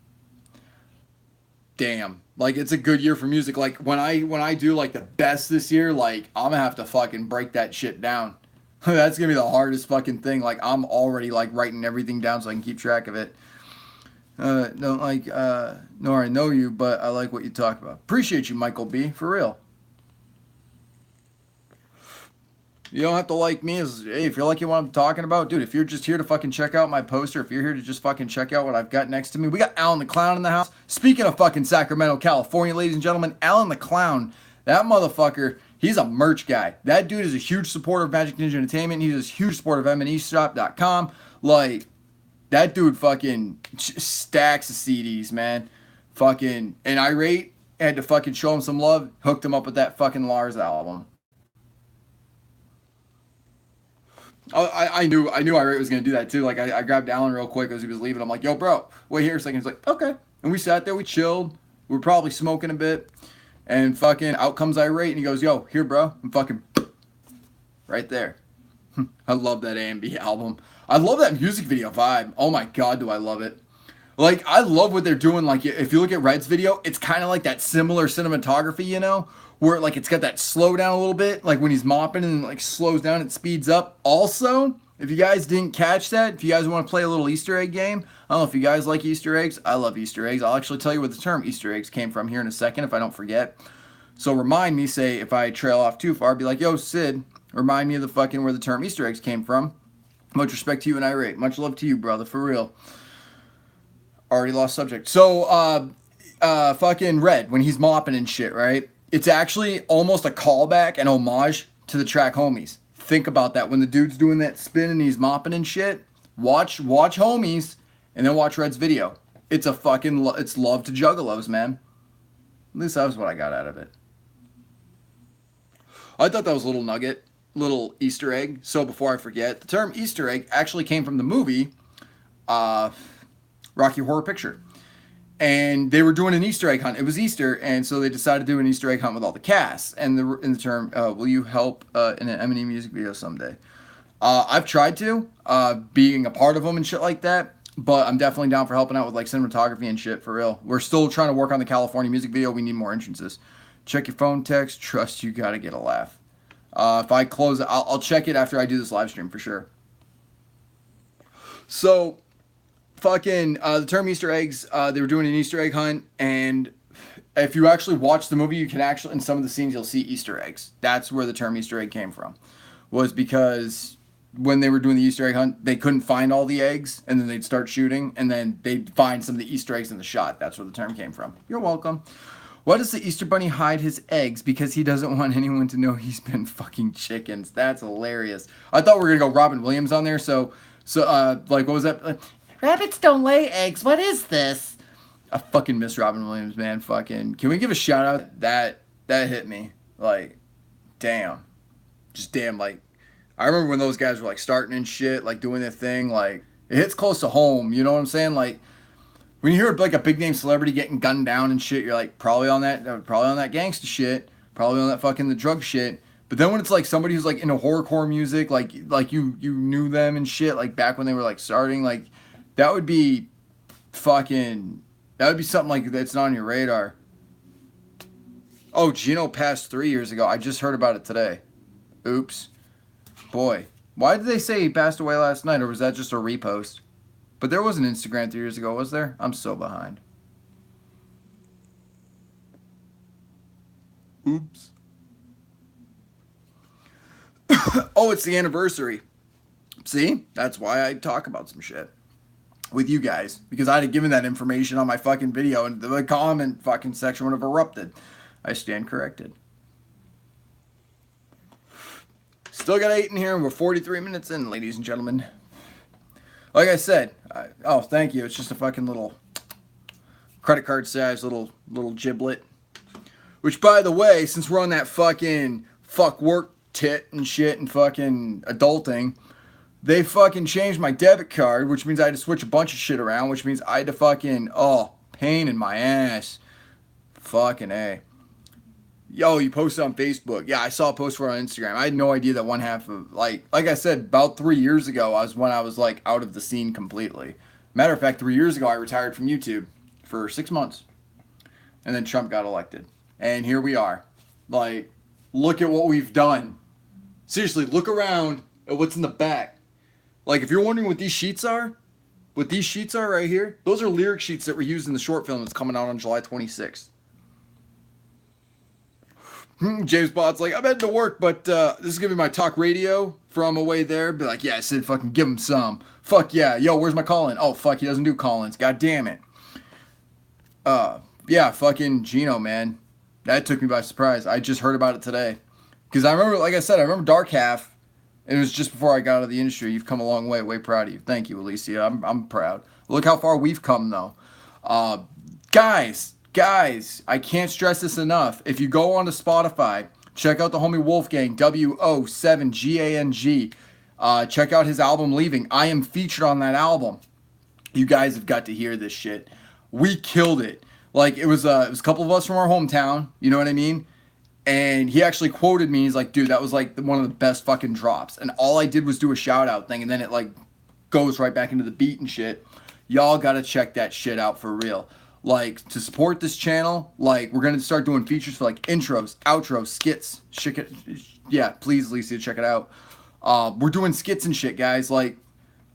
damn. Like, it's a good year for music. Like, when I do like the best this year, like, I'm gonna have to fucking break that shit down. That's gonna be the hardest fucking thing. Like, I'm already like writing everything down so I can keep track of it. Don't like nor I know you, but I like what you talk about. Appreciate you, Michael B. For real. You don't have to like me. Hey, if you're liking what I'm talking about, dude, if you're just here to fucking check out my poster, if you're here to just fucking check out what I've got next to me, we got Alan the Clown in the house. Speaking of fucking Sacramento, California, ladies and gentlemen, Alan the Clown, that motherfucker, he's a merch guy. That dude is a huge supporter of Magic Ninja Entertainment. He's a huge supporter of MNEshop.com. Like, that dude fucking stacks of CDs, man. Fucking, and Irate had to fucking show him some love, hooked him up with that fucking Lars album. I knew Irate was gonna do that too. Like I grabbed Alan real quick as he was leaving. I'm like, yo, bro, wait here a second. He's like, okay. And we sat there, we chilled. We were probably smoking a bit. And fucking out comes Irate and he goes, yo, here, bro. I'm fucking right there. I love that A&B album. I love that music video vibe. Oh my god, do I love it. Like, I love what they're doing. Like, if you look at Red's video, it's kind of like that similar cinematography, you know? Where, like, it's got that slow down a little bit. Like, when he's mopping and, like, slows down, it speeds up. Also, If you guys didn't catch that, if you guys want to play a little Easter egg game, I don't know if you guys like Easter eggs. I love Easter eggs. I'll actually tell you where the term Easter eggs came from here in a second if I don't forget. So remind me, say if I trail off too far, be like, yo, Sid, remind me of the fucking where the term Easter eggs came from. Much respect to you and Irate. Much love to you, brother, for real. Already lost subject. So, fucking Red, when he's mopping and shit, right? It's actually almost a callback and homage to the track Homies. Think about that. When the dude's doing that spin and he's mopping and shit, watch Homies and then watch Red's video. It's a fucking, it's love to Juggalos, man. At least that was what I got out of it. I thought that was a little nugget, little Easter egg. So before I forget, the term Easter egg actually came from the movie Rocky Horror Picture. And they were doing an Easter egg hunt. It was Easter, and so they decided to do an Easter egg hunt with all the cast. And in the term, will you help in an M&E music video someday? I've tried to, being a part of them and shit like that. But I'm definitely down for helping out with like cinematography and shit, for real. We're still trying to work on the California music video. We need more entrances. Check your phone text. Trust you gotta get a laugh. If I close it, I'll check it after I do this live stream for sure. So, fucking, the term Easter eggs, they were doing an Easter egg hunt, and if you actually watch the movie, you can actually, in some of the scenes, you'll see Easter eggs. That's where the term Easter egg came from. Was because when they were doing the Easter egg hunt, they couldn't find all the eggs, and then they'd start shooting, and then they'd find some of the Easter eggs in the shot. That's where the term came from. You're welcome. Why does the Easter Bunny hide his eggs? Because he doesn't want anyone to know he's been fucking chickens. That's hilarious. I thought we were gonna go Robin Williams on there, so like, what was that? Rabbits don't lay eggs. What is this? I fucking miss Robin Williams, man. Fucking, can we give a shout out? That hit me. Like, damn. Just damn, like, I remember when those guys were like starting and shit, like doing their thing, like, it hits close to home, you know what I'm saying? Like, when you hear like a big name celebrity getting gunned down and shit, you're like, probably on that gangsta shit, probably on that fucking the drug shit. But then when it's like somebody who's like into horrorcore music, like you knew them and shit, like back when they were like starting, like, that would be something like that's not on your radar. Oh, Gino passed 3 years ago. I just heard about it today. Oops. Boy. Why did they say he passed away last night, or was that just a repost? But there was an Instagram 3 years ago, was there? I'm so behind. Oops. Oh, it's the anniversary. See? That's why I talk about some shit with you guys, because I'd have given that information on my fucking video and the comment fucking section would have erupted. I stand corrected. Still got 8 in here, and we're 43 minutes in, ladies and gentlemen. Like I said, oh, thank you. It's just a fucking little credit card size little giblet. Which, by the way, since we're on that fucking fuck work tit and shit and fucking adulting, they fucking changed my debit card, which means I had to switch a bunch of shit around, which means I had to fucking, pain in my ass. Fucking A. Yo, you posted on Facebook. Yeah, I saw a post for it on Instagram. I had no idea that one half of, like I said, about 3 years ago, when I was, like, out of the scene completely. Matter of fact, 3 years ago, I retired from YouTube for 6 months. And then Trump got elected. And here we are. Like, look at what we've done. Seriously, look around at what's in the back. Like, if you're wondering what these sheets are right here, those are lyric sheets that were used in the short film that's coming out on July 26th. James Bond's like, I'm heading to work, but this is going to be my talk radio from away there. Be like, yeah, I said fucking give him some. Fuck yeah. Yo, where's my call-in? Oh, fuck, he doesn't do call-ins. God damn it. Yeah, fucking Gino, man. That took me by surprise. I just heard about it today. Because I remember, like I said, I remember Dark Half. It was just before I got out of the industry. You've come a long way. Way proud of you. Thank you, Alicia. I'm proud. Look how far we've come, though. Guys, I can't stress this enough. If you go onto Spotify, check out the homie Wolfgang, WO7GANG. Check out his album, Leaving. I am featured on that album. You guys have got to hear this shit. We killed it. Like, it was a couple of us from our hometown, you know what I mean? And he actually quoted me. He's like, dude, that was like one of the best fucking drops. And all I did was do a shout out thing, and then it like goes right back into the beat and shit. Y'all gotta check that shit out for real. Like, to support this channel, like, we're gonna start doing features for like intros, outros, skits. Yeah, please, Alicia, check it out. We're doing skits and shit, guys. Like,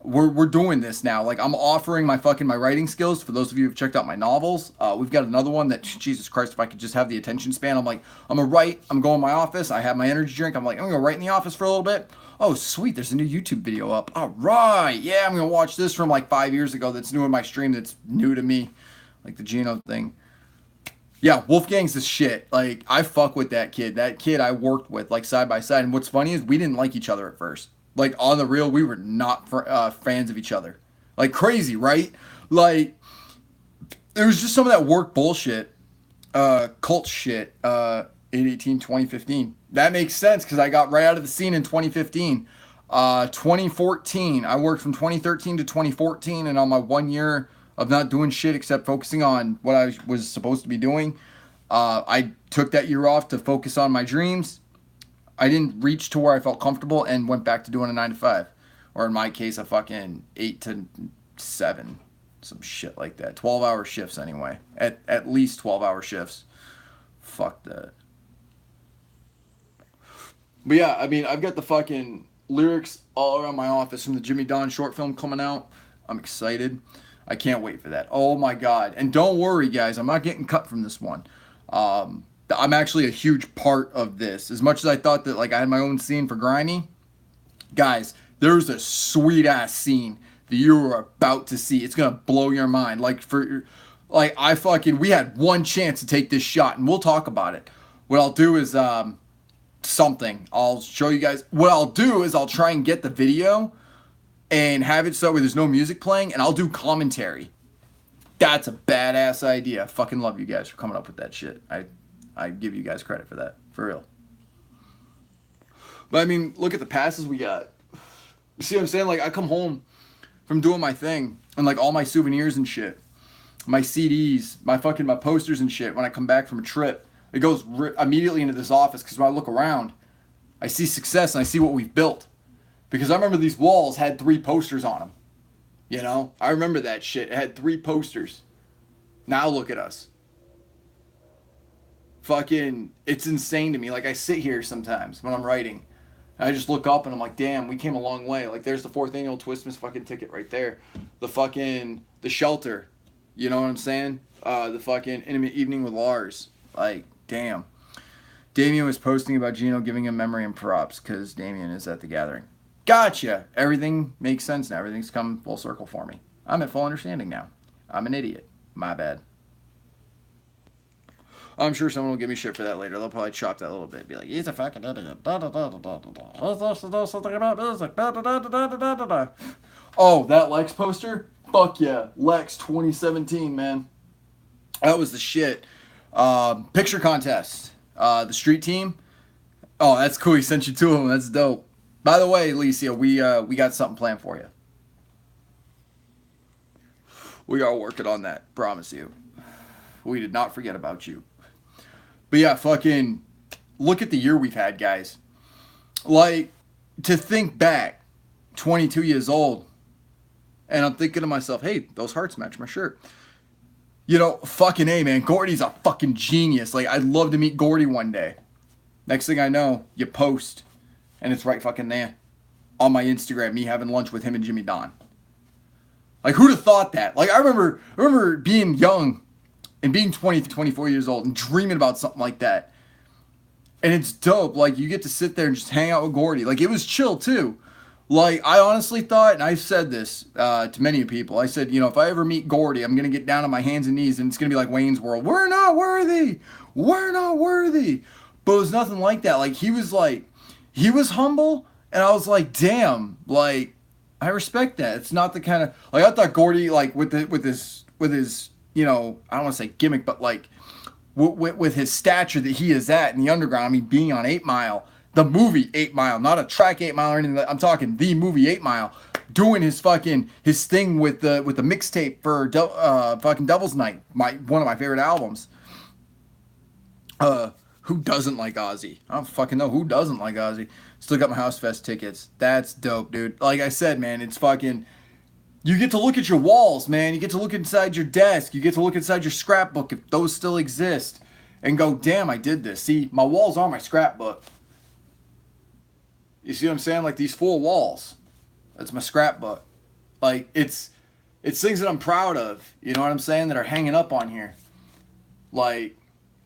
we're doing this now. Like, I'm offering my writing skills for those of you who've checked out my novels. We've got another one that, Jesus Christ, if I could just have the attention span. I'm like, I'm gonna write. I'm going to my office. I have my energy drink. I'm like, I'm gonna write in the office for a little bit. Oh, sweet. There's a new YouTube video up. All right. Yeah, I'm gonna watch this from like 5 years ago. That's new in my stream. That's new to me, like the Gino thing. Yeah, Wolfgang's the shit. Like, I fuck with that kid. That kid I worked with, like, side by side. And what's funny is we didn't like each other at first. Like, on the real, we were not fans of each other. Like, crazy, right? Like, there was just some of that work bullshit, cult shit, 8/18, 2015. That makes sense because I got right out of the scene in 2015. 2014, I worked from 2013 to 2014, and on my 1 year of not doing shit except focusing on what I was supposed to be doing, I took that year off to focus on my dreams. I didn't reach to where I felt comfortable and went back to doing a 9 to 5. Or in my case, a fucking 8 to 7. Some shit like that. 12-hour shifts anyway. At least 12-hour shifts. Fuck that. But yeah, I mean, I've got the fucking lyrics all around my office from the Jimmy Don short film coming out. I'm excited. I can't wait for that. Oh my God. And don't worry, guys. I'm not getting cut from this one. I'm actually a huge part of this. As much as I thought that like I had my own scene for Grimy, guys, there's a sweet ass scene that you're about to see. It's gonna blow your mind. We had one chance to take this shot, and we'll talk about it. What I'll do is something. I'll show you guys. What I'll do is I'll try and get the video and have it so where there's no music playing, and I'll do commentary. That's a badass idea. I fucking love you guys for coming up with that shit. I give you guys credit for that. For real. But I mean, look at the passes we got. You see what I'm saying? Like, I come home from doing my thing, and like all my souvenirs and shit, my CDs, my posters and shit, when I come back from a trip, it goes immediately into this office, because when I look around, I see success and I see what we've built. Because I remember these walls had 3 posters on them. You know? I remember that shit. It had 3 posters. Now look at us. Fucking, it's insane to me. Like, I sit here sometimes when I'm writing. I just look up and I'm like, damn, we came a long way. Like, there's the 4th annual Twistmas fucking ticket right there. The shelter. You know what I'm saying? The fucking intimate evening with Lars. Like, damn. Damien was posting about Gino giving him memory and props because Damien is at the gathering. Gotcha. Everything makes sense now. Everything's come full circle for me. I'm at full understanding now. I'm an idiot. My bad. I'm sure someone will give me shit for that later. They'll probably chop that a little bit. Be like, he's a fucking idiot. Let's also know something about music. Oh, that Lex poster? Fuck yeah. Lex 2017, man. That was the shit. Picture contest. The street team. Oh, that's cool. He sent you 2 of them. That's dope. By the way, Alicia, we got something planned for you. We are working on that. Promise you. We did not forget about you. But yeah, fucking look at the year we've had, guys. Like, to think back, 22 years old, and I'm thinking to myself, hey, those hearts match my shirt. You know, fucking A, man. Gordy's a fucking genius. Like, I'd love to meet Gordy one day. Next thing I know, you post, and it's right fucking there on my Instagram, me having lunch with him and Jimmy Don. Like, who'd have thought that? Like, I remember being young and being 20 to 24 years old and dreaming about something like that. And it's dope. Like, you get to sit there and just hang out with Gordy. Like, it was chill, too. Like, I honestly thought, and I've said this to many people, I said, you know, if I ever meet Gordy, I'm going to get down on my hands and knees, and it's going to be like Wayne's World. We're not worthy. We're not worthy. But it was nothing like that. Like, he was humble, and I was like, damn, like, I respect that. It's not the kind of, like, I thought Gordy, like, with his, you know, I don't want to say gimmick, but, like, with his stature that he is at in the underground, I mean, being on 8 Mile, the movie 8 Mile, not a track 8 Mile or anything. I'm talking the movie 8 Mile, doing his thing with the mixtape for fucking Devil's Night, one of my favorite albums. Who doesn't like Ozzy? I don't fucking know who doesn't like Ozzy. Still got my House Fest tickets. That's dope, dude. Like I said, man, it's fucking. You get to look at your walls, man. You get to look inside your desk. You get to look inside your scrapbook if those still exist, and go, damn, I did this. See, my walls are my scrapbook. You see what I'm saying? Like these 4 walls. That's my scrapbook. Like it's things that I'm proud of. You know what I'm saying? That are hanging up on here. Like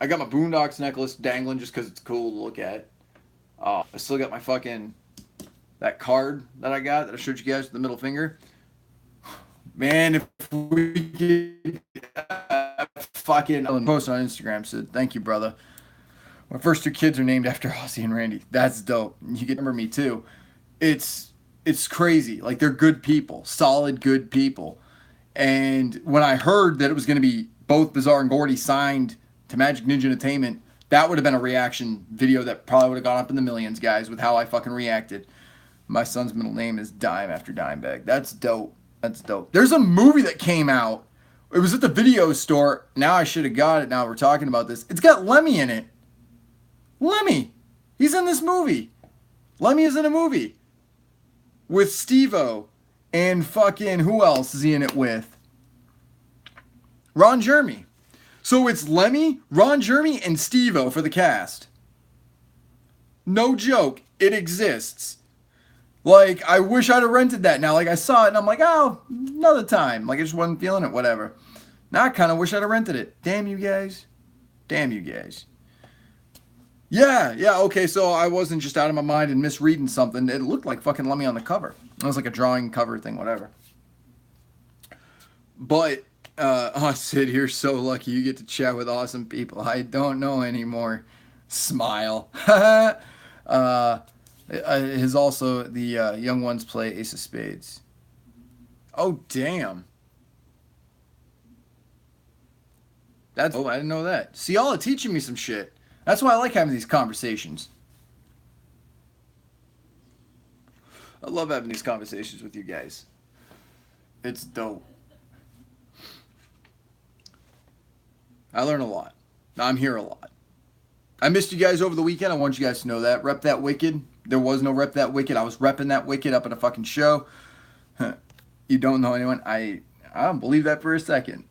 I got my Boondocks necklace dangling just because it's cool to look at. I still got my fucking that card that I got that I showed you guys with the middle finger. Man, if we could fucking post on Instagram, said thank you, brother. My first 2 kids are named after Aussie and Randy. That's dope. You can remember me too. It's crazy. Like they're good people, solid good people. And when I heard that it was going to be both Bizarre and Gordy signed to Magic Ninja Entertainment, that would have been a reaction video that probably would have gone up in the millions, guys, with how I fucking reacted. My son's middle name is Dime after Dimebag. That's dope. That's dope. There's a movie that came out. It was at the video store. Now I should have got it. Now we're talking about this. It's got Lemmy in it. Lemmy. He's in this movie. Lemmy is in a movie. With Steve-O. And fucking, who else is he in it with? Ron Jeremy. So it's Lemmy, Ron Jeremy, and Steve-O for the cast. No joke. It exists. Like, I wish I'd have rented that now. Like, I saw it and I'm like, oh, another time. Like, I just wasn't feeling it, whatever. Now I kind of wish I'd have rented it. Damn you guys. Damn you guys. Yeah, okay, so I wasn't just out of my mind and misreading something. It looked like fucking Lemmy on the cover. It was like a drawing cover thing, whatever. But, Sid, you're so lucky you get to chat with awesome people. I don't know anymore. Smile. His also, the young ones play Ace of Spades. Oh, damn. I didn't know that. See, y'all are teaching me some shit. That's why I like having these conversations. I love having these conversations with you guys. It's dope. I learn a lot. I'm here a lot. I missed you guys over the weekend. I want you guys to know that. Rep That Wicked. There was no Rep That Wicked. I was repping That Wicked up at a fucking show. You don't know anyone? I don't believe that for a second.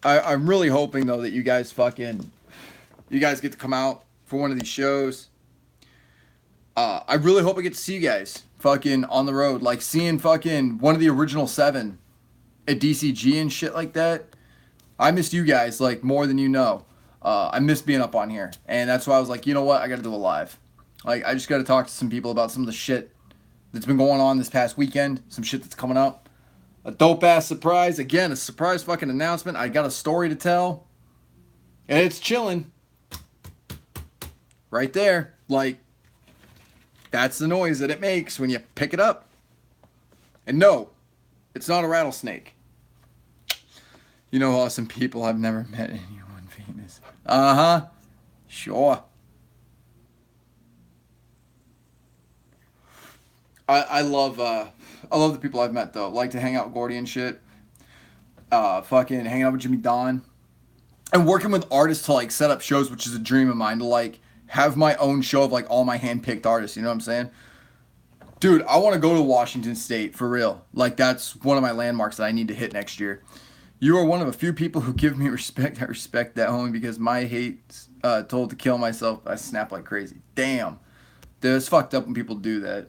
I'm really hoping, though, that you guys get to come out for one of these shows. I really hope I get to see you guys fucking on the road. Like seeing fucking one of the original 7 at DCG and shit like that. I missed you guys like more than you know. I miss being up on here. And that's why I was like, you know what? I got to do a live. Like, I just got to talk to some people about some of the shit that's been going on this past weekend. Some shit that's coming up. A dope-ass surprise. Again, a surprise fucking announcement. I got a story to tell. And it's chilling. Right there. Like, that's the noise that it makes when you pick it up. And no, it's not a rattlesnake. You know, awesome people, I've never met anyone famous. Uh-huh. Sure. I love the people I've met, though. Like to hang out with Gordy and shit. Fucking hanging out with Jimmy Don. And working with artists to, like, set up shows, which is a dream of mine. To, like, have my own show of, like, all my hand-picked artists. You know what I'm saying? Dude, I want to go to Washington State, for real. Like, that's one of my landmarks that I need to hit next year. You are one of a few people who give me respect. I respect that, homie, because my hate's told to kill myself. I snap like crazy. Damn. Dude, it's fucked up when people do that.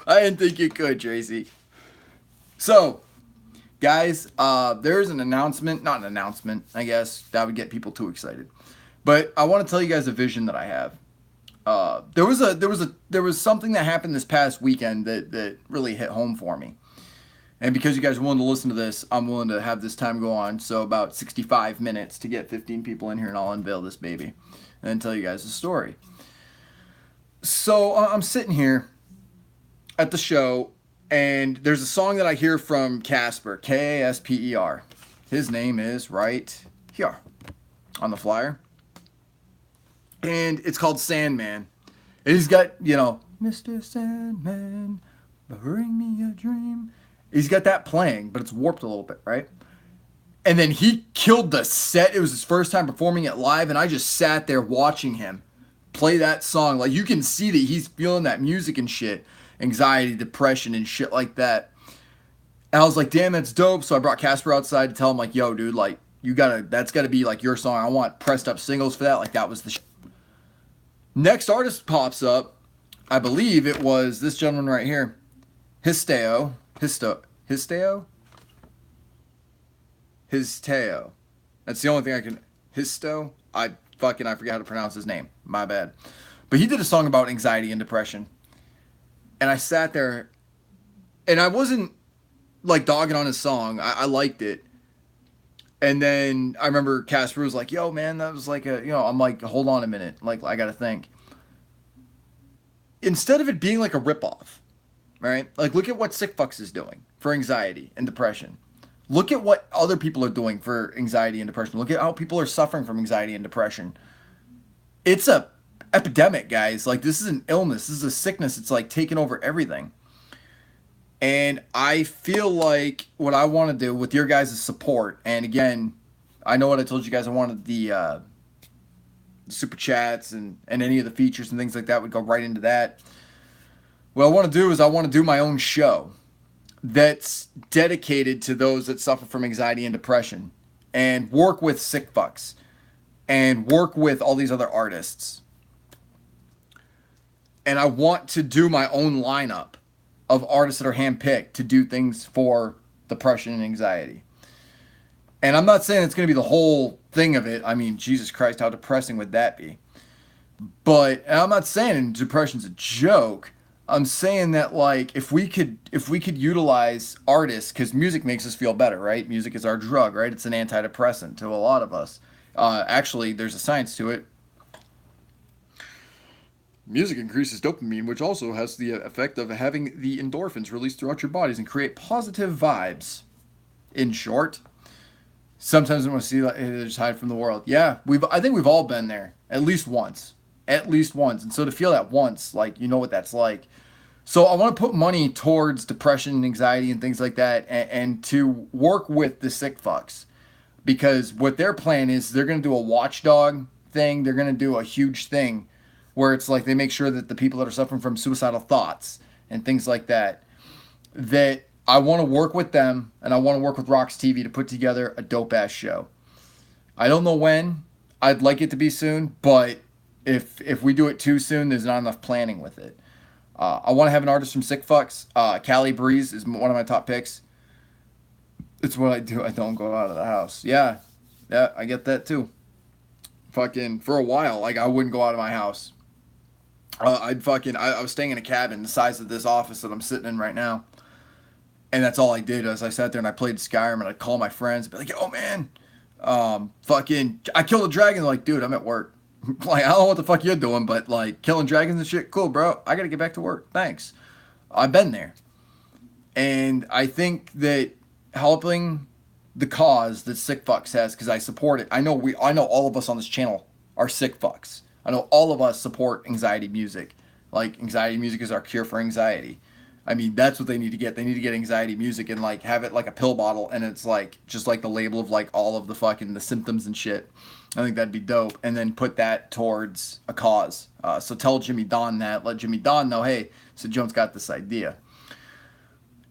I didn't think you could, Tracy. So, guys, there's an announcement. Not an announcement, I guess. That would get people too excited. But I want to tell you guys a vision that I have. There was something that happened this past weekend that really hit home for me. And because you guys are willing to listen to this, I'm willing to have this time go on. So about 65 minutes to get 15 people in here, and I'll unveil this baby and then tell you guys the story. So I'm sitting here at the show, and there's a song that I hear from Casper, Kasper. His name is right here on the flyer. And it's called Sandman. And he's got, you know, Mr. Sandman, bring me a dream. He's got that playing, but it's warped a little bit, right? And then he killed the set. It was his first time performing it live, and I just sat there watching him play that song. Like, you can see that he's feeling that music and shit. Anxiety, depression, and shit like that. And I was like, damn, that's dope. So I brought Casper outside to tell him, like, yo, dude, like, that's gotta be, like, your song. I want pressed up singles for that. Like, that was the shit. Next artist pops up. I believe it was this gentleman right here, Histeo, Histeo. That's the only thing I can. Histo. I forget how to pronounce his name. My bad. But he did a song about anxiety and depression, and I sat there, and I wasn't like dogging on his song. I liked it. And then I remember Casper was like, "Yo, man, that was like a, I'm like, hold on a minute, like I gotta think." Instead of it being like a ripoff, right? Like, look at what Sick Fucks is doing for anxiety and depression. Look at what other people are doing for anxiety and depression. Look at how people are suffering from anxiety and depression. It's a epidemic, guys. Like, this is an illness. This is a sickness. It's like taking over everything. And I feel like what I want to do with your guys' support, and again, I know what I told you guys. I wanted the super chats and any of the features and things like that would go right into that. What I want to do is I want to do my own show that's dedicated to those that suffer from anxiety and depression, and work with Sick Fucks and work with all these other artists. And I want to do my own lineup of artists that are handpicked to do things for depression and anxiety. And I'm not saying it's going to be the whole thing of it. I mean, Jesus Christ, how depressing would that be? But I'm not saying depression's a joke. I'm saying that, like, if we could utilize artists, because music makes us feel better, right? Music is our drug, right? It's an antidepressant to a lot of us. Actually, there's a science to it. Music increases dopamine, which also has the effect of having the endorphins released throughout your bodies and create positive vibes. In short, sometimes I want to see like, hey, just hide from the world. Yeah, I think we've all been there at least once, and so to feel that once, like, you know what that's like. So I want to put money towards depression and anxiety and things like that, and to work with the Sick Fucks, because what their plan is, they're going to do a watchdog thing. They're going to do a huge thing where it's like they make sure that the people that are suffering from suicidal thoughts and things like that, that I want to work with them, and I want to work with Rocks TV to put together a dope ass show. I don't know when. I'd like it to be soon, but if we do it too soon, there's not enough planning with it. I want to have an artist from Sick Fucks. Callie Breeze is one of my top picks. It's what I do. I don't go out of the house. Yeah, I get that too. Fucking for a while, like I wouldn't go out of my house. I was staying in a cabin the size of this office that I'm sitting in right now, and that's all I did. As I sat there and I played Skyrim, and I'd call my friends, and be like, "Oh man, I killed a dragon." Like, dude, I'm at work. Like, I don't know what the fuck you're doing, but like killing dragons and shit, cool, bro. I gotta get back to work. Thanks. I've been there, and I think that helping the cause that Sick Fucks has, because I support it. I know all of us on this channel are Sick Fucks. I know all of us support anxiety music. Like, anxiety music is our cure for anxiety. I mean, that's what they need to get. They need to get anxiety music and like have it like a pill bottle, and it's like just like the label of like all of the fucking the symptoms and shit. I think that'd be dope, and then put that towards a cause. So tell Jimmy Don that. Let Jimmy Don know, hey, Sid Jones got this idea,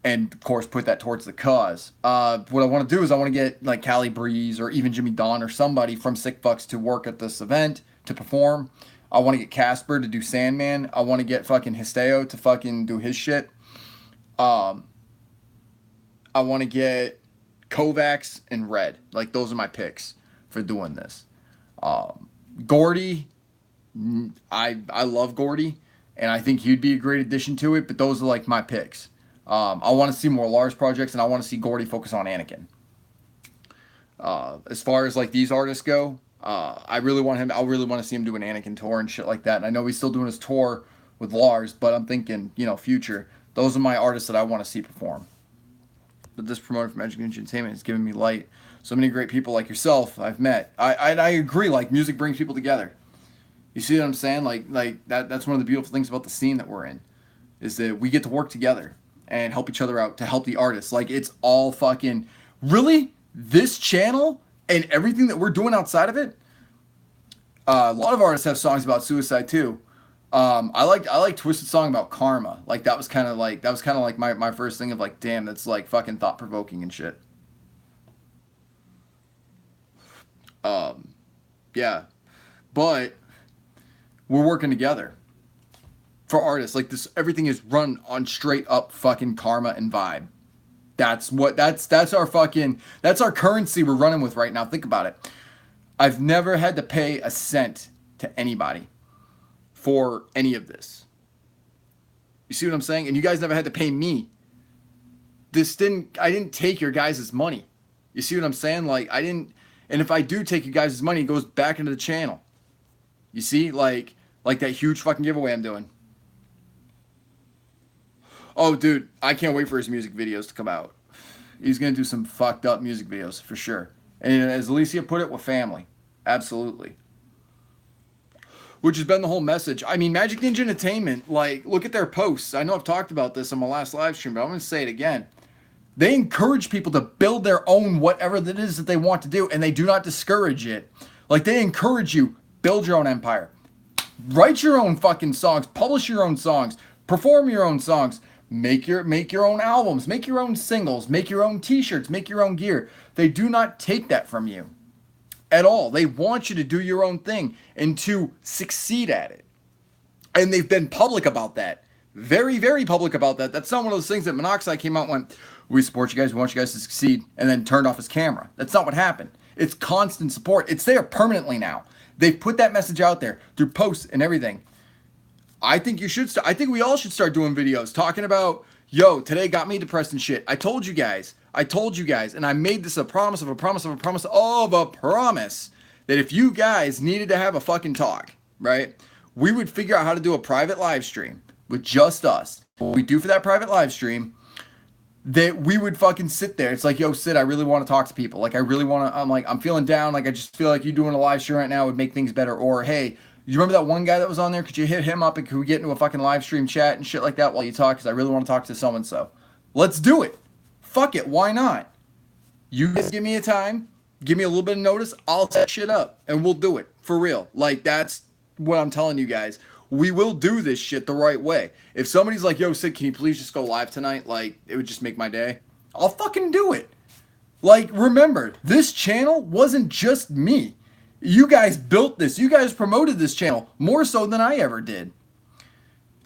and of course put that towards the cause. What I want to do is I want to get like Callie Breeze or even Jimmy Don or somebody from Sick Fucks to work at this event to perform. I want to get Casper to do Sandman. I want to get fucking Histeo to fucking do his shit. I want to get Kovacs and Red. Like, those are my picks for doing this. Gordy, I love Gordy, and I think he'd be a great addition to it, but those are like my picks. I want to see more Lars projects, and I want to see Gordy focus on Anakin. As far as like these artists go, I really want to see him do an Anakin tour and shit like that. And I know he's still doing his tour with Lars, but I'm thinking, future. Those are my artists that I want to see perform. But this promoter from Education Entertainment has given me light. So many great people like yourself I've met. I agree. Like, music brings people together. You see what I'm saying? Like that's one of the beautiful things about the scene that we're in, is that we get to work together and help each other out to help the artists. Like, it's all fucking really this channel and everything that we're doing outside of it. A lot of artists have songs about suicide too. I like Twisted song about karma. Like, that was kind of like my first thing of like, damn, that's like fucking thought provoking and shit. Yeah, but we're working together for artists. Like this, everything is run on straight up fucking karma and vibe. That's our currency we're running with right now. Think about it. I've never had to pay a cent to anybody for any of this. You see what I'm saying? And you guys never had to pay me. I didn't take your guys' money. You see what I'm saying? Like I didn't, and if I do take you guys' money, it goes back into the channel. You see? Like that huge fucking giveaway I'm doing. Oh, dude, I can't wait for his music videos to come out. He's going to do some fucked up music videos for sure. And as Alicia put it, with family. Absolutely. Which has been the whole message. I mean, Magic Ninja Entertainment, like, look at their posts. I know I've talked about this on my last live stream, but I'm going to say it again. They encourage people to build their own whatever that is that they want to do, and they do not discourage it. Like, they encourage you, build your own empire. Write your own fucking songs. Publish your own songs. Perform your own songs. Make your own albums, make your own singles, make your own t-shirts, make your own gear. They do not take that from you at all. They want you to do your own thing and to succeed at it. And they've been public about that. Very, very public about that. That's not one of those things that Monoxide came out and went, we support you guys, we want you guys to succeed, and then turned off his camera. That's not what happened. It's constant support. It's there permanently now. They've put that message out there through posts and everything. I think you should start. I think we all should start doing videos talking about, yo, today got me depressed and shit. I told you guys, and I made this a promise of a promise of a promise of a promise that if you guys needed to have a fucking talk, right, we would figure out how to do a private live stream with just us. What we do for that private live stream, that we would fucking sit there. It's like, yo, Sid, I really want to talk to people. Like, I really want to, I'm feeling down. Like, I just feel like you doing a live stream right now would make things better. Or, hey, you remember that one guy that was on there? Could you hit him up and could we get into a fucking live stream chat and shit like that while you talk? Because I really want to talk to so-and-so. Let's do it. Fuck it. Why not? You guys give me a time. Give me a little bit of notice. I'll set shit up and we'll do it. For real. Like, that's what I'm telling you guys. We will do this shit the right way. If somebody's like, yo, Sid, can you please just go live tonight? Like, it would just make my day. I'll fucking do it. Like, remember, this channel wasn't just me. You guys built this. You guys promoted this channel more so than I ever did.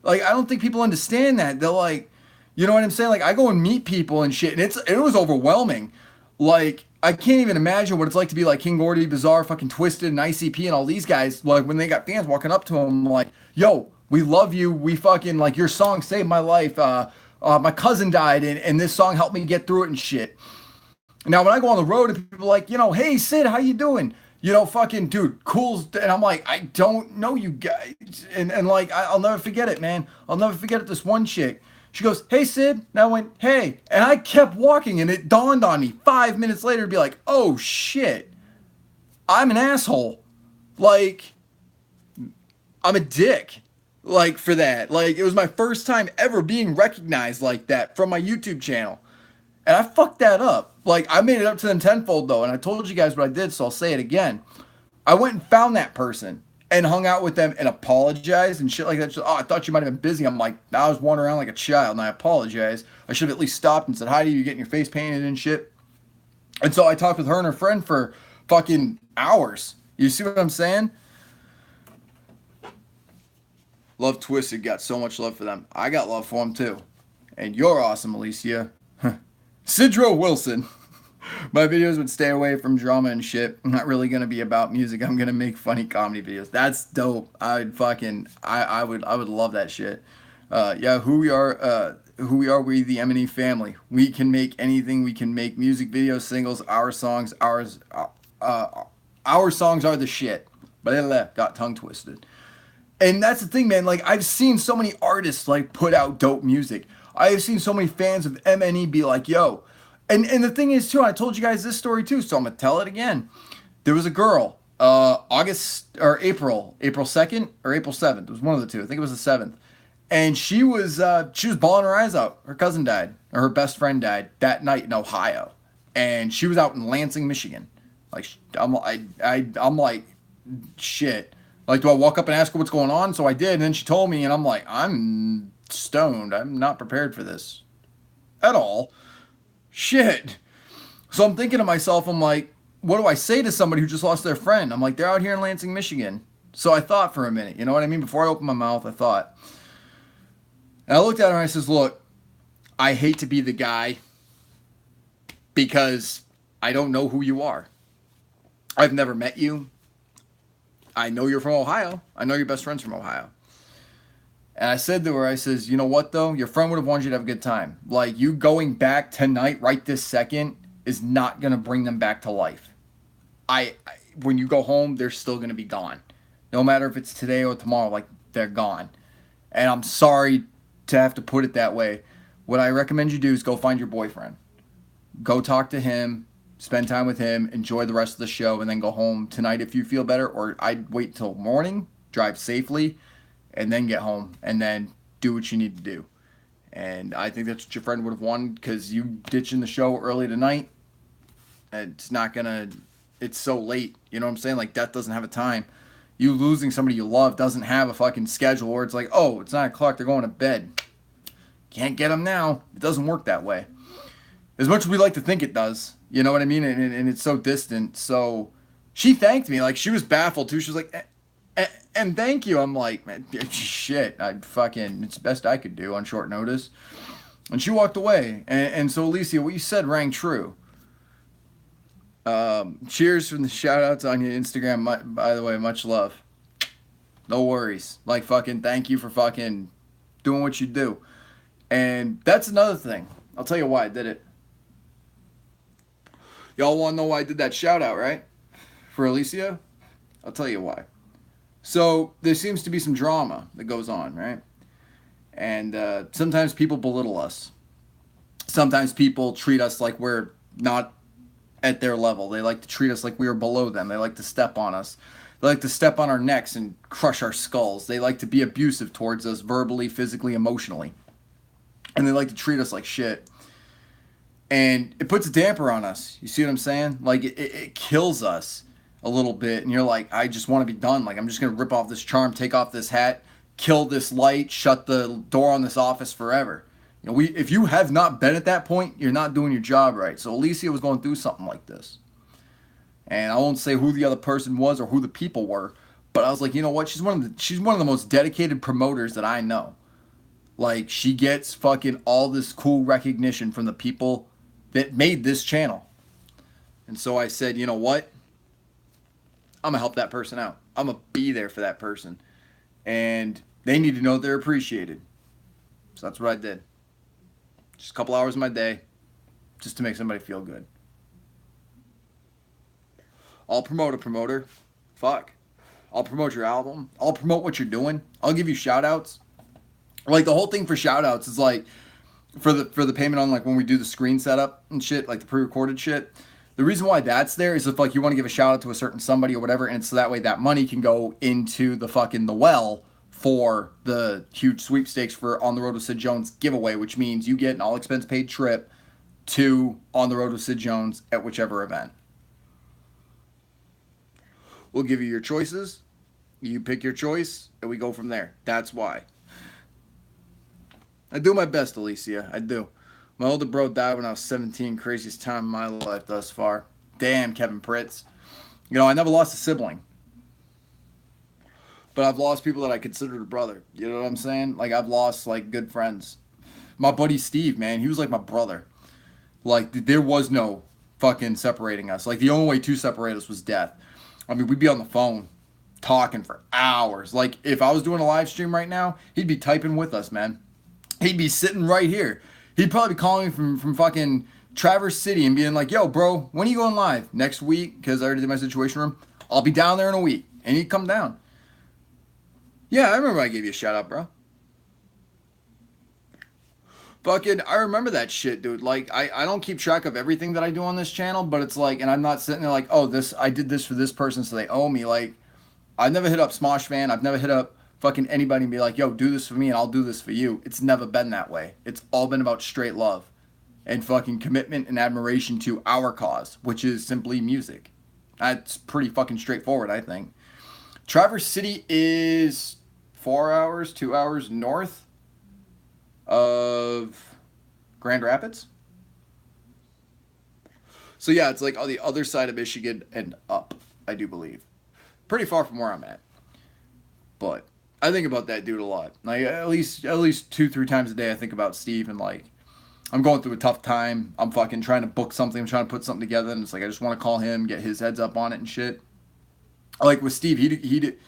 Like, I don't think people understand that. They're like, you know what I'm saying? Like, I go and meet people and shit, and it was overwhelming. Like, I can't even imagine what it's like to be like King Gordy, Bizarre, fucking Twisted, and ICP, and all these guys. Like, when they got fans walking up to them, like, yo, we love you. We fucking, like, your song saved my life. My cousin died, and this song helped me get through it and shit. Now, when I go on the road and people are like, you know, hey, Sid, how you doing? You know, fucking dude, cool. And I'm like, I don't know you guys. And like, I'll never forget it, man. I'll never forget it. This one chick, she goes, hey, Sid. And I went, hey. And I kept walking and it dawned on me 5 minutes later to be like, oh shit, I'm an asshole. Like, I'm a dick. Like, for that. Like, it was my first time ever being recognized like that from my YouTube channel. And I fucked that up. Like, I made it up to them tenfold, though. And I told you guys what I did, so I'll say it again. I went and found that person and hung out with them and apologized and shit like that. Just, oh, I thought you might have been busy. I'm like, I was wandering around like a child, and I apologize. I should have at least stopped and said hi to you, getting your face painted and shit. And so I talked with her and her friend for fucking hours. You see what I'm saying? Love Twisted. Got so much love for them. I got love for them, too. And you're awesome, Alicia. Sidro Wilson. My videos would stay away from drama and shit. I'm not really gonna be about music. I'm gonna make funny comedy videos. That's dope. I would love that shit. Yeah, who we are, we the M&E family. We can make anything. We can make music videos, singles, our songs, our songs are the shit. But got tongue twisted. And that's the thing, man. Like, I've seen so many artists like put out dope music. I have seen so many fans of MNE be like, yo. And the thing is, too, I told you guys this story, too, so I'm going to tell it again. There was a girl, April 2nd or April 7th. It was one of the two. I think it was the 7th. And she was bawling her eyes out. Her cousin died, or her best friend died that night in Ohio. And she was out in Lansing, Michigan. Like, I'm like, shit. Like, do I walk up and ask her what's going on? So I did, and then she told me, and I'm like, I'm stoned. I'm not prepared for this at all. Shit. So I'm thinking to myself, I'm like, what do I say to somebody who just lost their friend? I'm like, they're out here in Lansing, Michigan. So I thought for a minute, you know what I mean? Before I opened my mouth, I thought. And I looked at her and I says, look, I hate to be the guy because I don't know who you are. I've never met you. I know you're from Ohio. I know your best friend's from Ohio. And I said to her, I says, you know what though? Your friend would have wanted you to have a good time. Like, you going back tonight, right this second, is not going to bring them back to life. When you go home, they're still going to be gone. No matter if it's today or tomorrow, like, they're gone. And I'm sorry to have to put it that way. What I recommend you do is go find your boyfriend. Go talk to him, spend time with him, enjoy the rest of the show, and then go home tonight if you feel better. Or I'd wait till morning, drive safely, and then get home, and then do what you need to do. And I think that's what your friend would have wanted, because you ditching the show early tonight, it's not going to, it's so late. You know what I'm saying? Like, death doesn't have a time. You losing somebody you love doesn't have a fucking schedule where it's like, oh, it's 9 o'clock, they're going to bed. Can't get them now. It doesn't work that way. As much as we like to think it does, you know what I mean? And it's so distant. So she thanked me. Like, she was baffled too. She was like, and thank you. I'm like, man, shit. It's the best I could do on short notice. And she walked away. And so, Alicia, what you said rang true. Cheers from the shout outs on your Instagram. By the way, much love. No worries. Like, fucking thank you for fucking doing what you do. And that's another thing. I'll tell you why I did it. Y'all want to know why I did that shout out, right? For Alicia? I'll tell you why. So there seems to be some drama that goes on, right? And sometimes people belittle us. Sometimes people treat us like we're not at their level. They like to treat us like we are below them. They like to step on us. They like to step on our necks and crush our skulls. They like to be abusive towards us verbally, physically, emotionally. And they like to treat us like shit. And it puts a damper on us. You see what I'm saying? Like, it kills us a little bit. And you're like, I just want to be done. Like, I'm just going to rip off this charm, take off this hat, kill this light, shut the door on this office forever. You know, if you have not been at that point, you're not doing your job right. So Alicia was going through something like this. And I won't say who the other person was or who the people were, but I was like, you know what? She's one of the most dedicated promoters that I know. Like, she gets fucking all this cool recognition from the people that made this channel. And so I said, you know what? I'm going to help that person out. I'm going to be there for that person. And they need to know they're appreciated. So that's what I did. Just a couple hours of my day, just to make somebody feel good. I'll promote a promoter. Fuck. I'll promote your album. I'll promote what you're doing. I'll give you shout outs. Like, the whole thing for shout outs is like, for the payment on, like, when we do the screen setup and shit, like the pre-recorded shit. The reason why that's there is if, like, you want to give a shout out to a certain somebody or whatever, and so that way that money can go into the well for the huge sweepstakes for On the Road with Sid Jones giveaway, which means you get an all expense paid trip to On the Road with Sid Jones at whichever event. We'll give you your choices. You pick your choice, and we go from there. That's why. I do my best, Alicia. I do. My older bro died when I was 17. Craziest time in my life thus far. Damn, Kevin Pritz. You know, I never lost a sibling. But I've lost people that I considered a brother. You know what I'm saying? Like, I've lost, like, good friends. My buddy Steve, man, he was like my brother. Like, there was no fucking separating us. Like, the only way to separate us was death. I mean, we'd be on the phone talking for hours. Like, if I was doing a live stream right now, he'd be typing with us, man. He'd be sitting right here. He'd probably be calling me from fucking Traverse City and being like, yo, bro, when are you going live? Next week? Because I already did my Situation room. I'll be down there in a week. And he'd come down. Yeah, I remember I gave you a shout out, bro. Fucking, I remember that shit, dude. Like, I don't keep track of everything that I do on this channel, but it's like, and I'm not sitting there like, oh, I did this for this person, so they owe me. Like, I've never hit up Smosh Fan. I've never hit up fucking anybody and be like, yo, do this for me and I'll do this for you. It's never been that way. It's all been about straight love and fucking commitment and admiration to our cause, which is simply music. That's pretty fucking straightforward, I think. Traverse City is 2 hours north of Grand Rapids. So yeah, it's like on the other side of Michigan and up, I do believe. Pretty far from where I'm at. but I think about that dude a lot. Like at least 2-3 times a day, I think about Steve, and like I'm going through a tough time. I'm fucking trying to book something. I'm trying to put something together, and it's like I just want to call him, get his heads up on it and shit. Like with Steve, he did.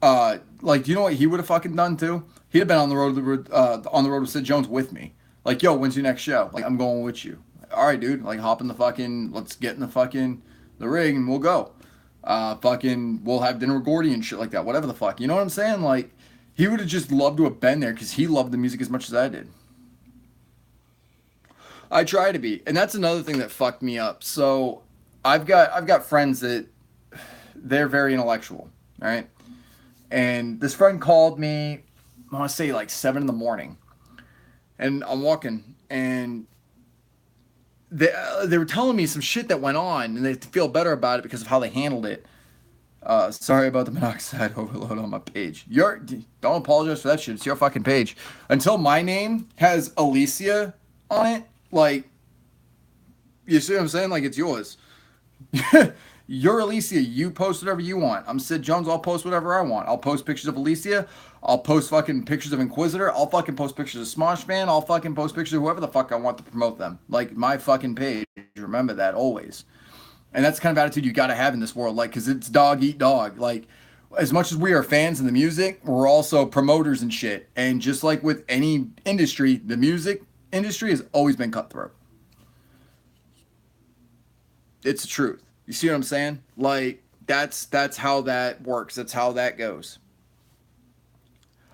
Like, do you know what he would have fucking done too? He'd have been on the road with Sid Jones with me. Like, yo, when's your next show? Like, I'm going with you. All right, dude. Like, hop in the fucking. Let's get in the rig and we'll go. Fucking, we'll have dinner with Gordy and shit like that. Whatever the fuck. You know what I'm saying? Like, he would have just loved to have been there because he loved the music as much as I did. I try to be, and that's another thing that fucked me up. So, I've got friends that they're very intellectual. All right. And this friend called me, I want to say like 7 in the morning. And I'm walking, and they were telling me some shit that went on, and they feel better about it because of how they handled it. Sorry about the monoxide overload on my page. Don't apologize for that shit. It's your fucking page. Until my name has Alicia on it, like, you see what I'm saying? Like, it's yours. You're Alicia. You post whatever you want. I'm Sid Jones. I'll post whatever I want. I'll post pictures of Alicia. I'll post fucking pictures of Inquisitor. I'll fucking post pictures of Smosh Fan. I'll fucking post pictures of whoever the fuck I want to promote them. Like, my fucking page. Remember that always. And that's the kind of attitude you got to have in this world. Like, because it's dog eat dog. Like, as much as we are fans of the music, we're also promoters and shit. And just like with any industry, the music industry has always been cutthroat. It's the truth. You see what I'm saying? Like, that's how that works. That's how that goes.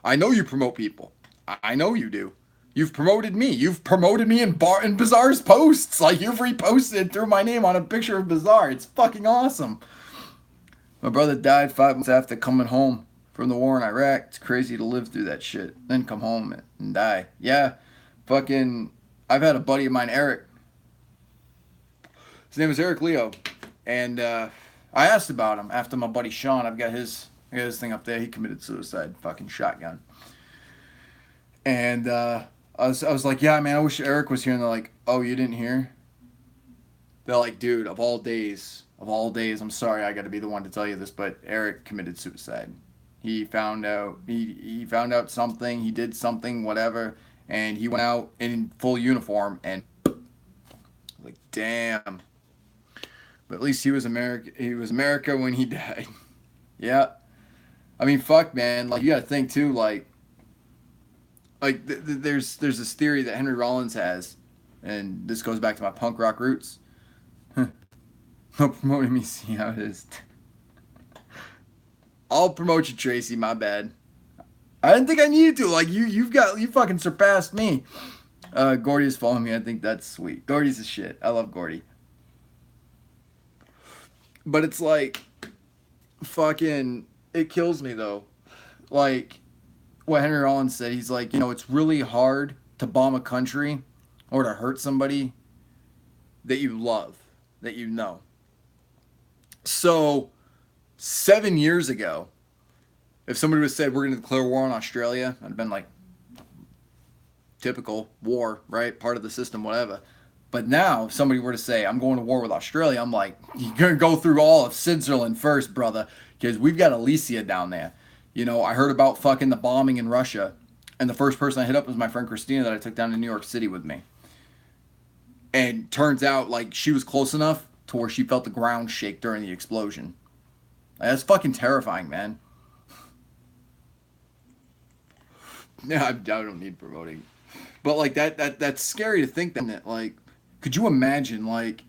I know you promote people. I know you do. You've promoted me. You've promoted me in Bizarre's posts. Like, you've reposted through my name on a picture of Bizarre. It's fucking awesome. My brother died 5 months after coming home from the war in Iraq. It's crazy to live through that shit. Then come home and die. Yeah. Fucking, I've had a buddy of mine, Eric. His name is Eric Leo. And I asked about him after my buddy Sean. I got his thing up there. He committed suicide. Fucking shotgun. And I was like, yeah, man, I wish Eric was here. And they're like, oh, you didn't hear? They're like, dude, of all days, I'm sorry I got to be the one to tell you this, but Eric committed suicide. He found out he found out something. He did something, whatever, and he went out in full uniform and like, damn. But at least he was America. He was America when he died. Yeah. I mean, fuck, man. Like, you got to think too. Like there's this theory that Henry Rollins has, and this goes back to my punk rock roots. No promoting me. See how it is. I'll promote you, Tracy. My bad. I didn't think I needed to. Like, you fucking surpassed me. Gordy is following me. I think that's sweet. Gordy's a shit. I love Gordy. But it's like, fucking, it kills me though. Like, what Henry Rollins said, he's like, it's really hard to bomb a country or to hurt somebody that you love, that you know. So, 7 years ago, if somebody would have said, we're going to declare war on Australia, I'd have been like, typical war, right? Part of the system, whatever. But now, if somebody were to say, I'm going to war with Australia, I'm like, you're going to go through all of Switzerland first, brother, because we've got Alicia down there. I heard about fucking the bombing in Russia, and the first person I hit up was my friend Christina that I took down to New York City with me. And turns out, like, she was close enough to where she felt the ground shake during the explosion. Like, that's fucking terrifying, man. Yeah, I don't need promoting. But, like, that's scary to think that, like, could you imagine, like,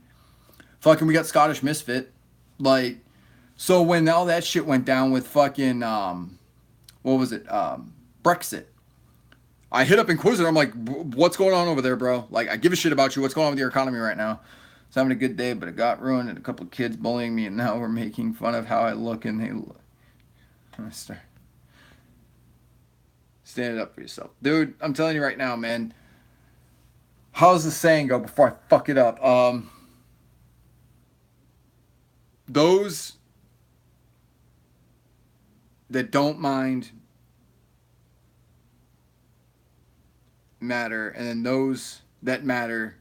fucking we got Scottish Misfit, like, so when all that shit went down with fucking, what was it, Brexit, I hit up Inquisitor, I'm like, what's going on over there, bro? Like, I give a shit about you, what's going on with your economy right now? It's having a good day, but it got ruined, and a couple of kids bullying me, and now we're making fun of how I look, and they look. Stand it up for yourself. Dude, I'm telling you right now, man. How's the saying go before I fuck it up? Those that don't mind matter, and then those that matter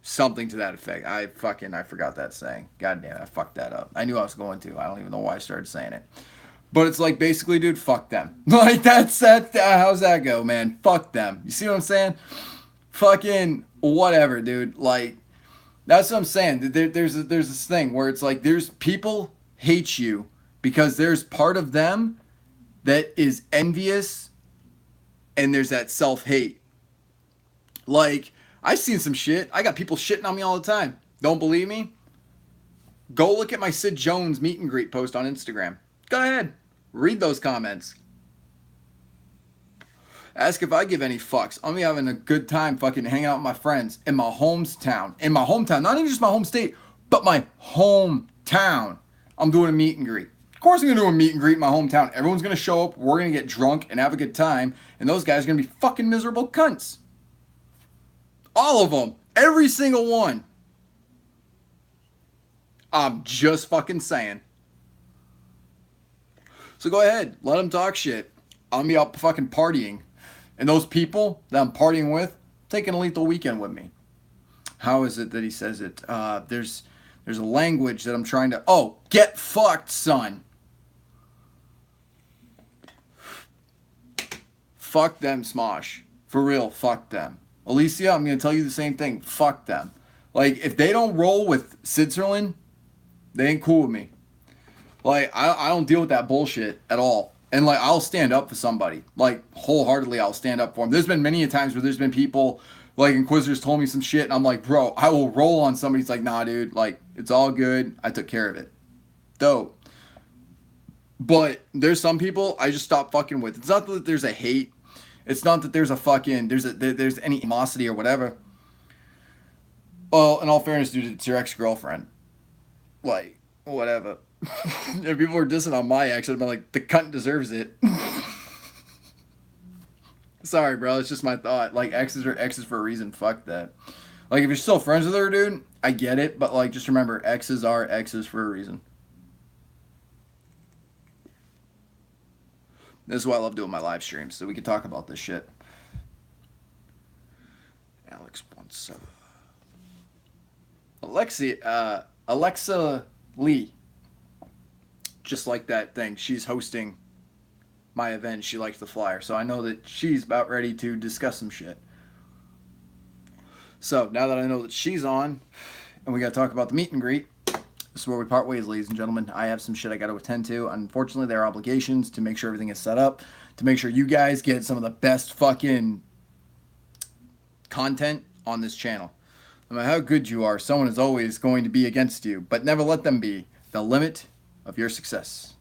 Something to that effect. I forgot that saying. God damn it, I fucked that up. I knew I was going to. I don't even know why I started saying it. But it's like basically, dude, fuck them. Like that's how's that go, man? Fuck them. You see what I'm saying? Fucking whatever, dude. Like that's what I'm saying. There's this thing where it's like there's people hate you because there's part of them that is envious, and there's that self-hate. Like I've seen some shit. I got people shitting on me all the time. Don't believe me? Go look at my Sid Jones meet and greet post on Instagram. Go ahead. Read those comments. Ask if I give any fucks. I'm having a good time fucking hanging out with my friends in my hometown. In my hometown. Not even just my home state, but my hometown. I'm doing a meet and greet. Of course I'm going to do a meet and greet in my hometown. Everyone's going to show up. We're going to get drunk and have a good time. And those guys are going to be fucking miserable cunts. All of them. Every single one. I'm just fucking saying. So go ahead. Let them talk shit. I'm going to be out fucking partying. And those people that I'm partying with, taking a lethal weekend with me. How is it that he says it? There's a language that I'm trying to... Oh, get fucked, son. Fuck them, Smosh. For real, fuck them. Alicia, I'm going to tell you the same thing. Fuck them. Like, if they don't roll with Switzerland, they ain't cool with me. Like, I don't deal with that bullshit at all. And, like, I'll stand up for somebody. Like, wholeheartedly, I'll stand up for them. There's been many a times where there's been people, like, Inquisitors told me some shit, and I'm like, bro, I will roll on somebody. It's like, nah, dude. Like, it's all good. I took care of it. Dope. But there's some people I just stop fucking with. It's not that there's a hate. It's not that there's a fucking, there's any animosity or whatever. Well, in all fairness, dude, it's your ex-girlfriend. Like, whatever. If people were dissing on my ex, I'd be like, the cunt deserves it. Sorry, bro. It's just my thought. Like, exes are exes for a reason. Fuck that. Like, if you're still friends with her, dude, I get it. But, like, just remember, exes are exes for a reason. This is why I love doing my live streams, so we can talk about this shit. Alex wants Alexa Lee. Just like that thing. She's hosting my event. She likes the flyer. So I know that she's about ready to discuss some shit. So now that I know that she's on, and we got to talk about the meet and greet, this is where we part ways, ladies and gentlemen. I have some shit I got to attend to. Unfortunately, there are obligations to make sure everything is set up, to make sure you guys get some of the best fucking content on this channel. No matter how good you are, someone is always going to be against you, but never let them be the limit of your success.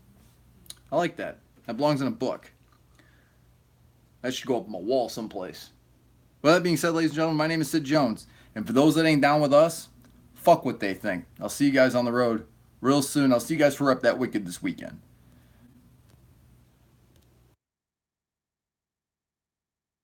I like that. That belongs in a book. That should go up on my wall someplace. With that being said, ladies and gentlemen, my name is Sid Jones. And for those that ain't down with us, fuck what they think. I'll see you guys on the road real soon. I'll see you guys for Rep That Wicked this weekend.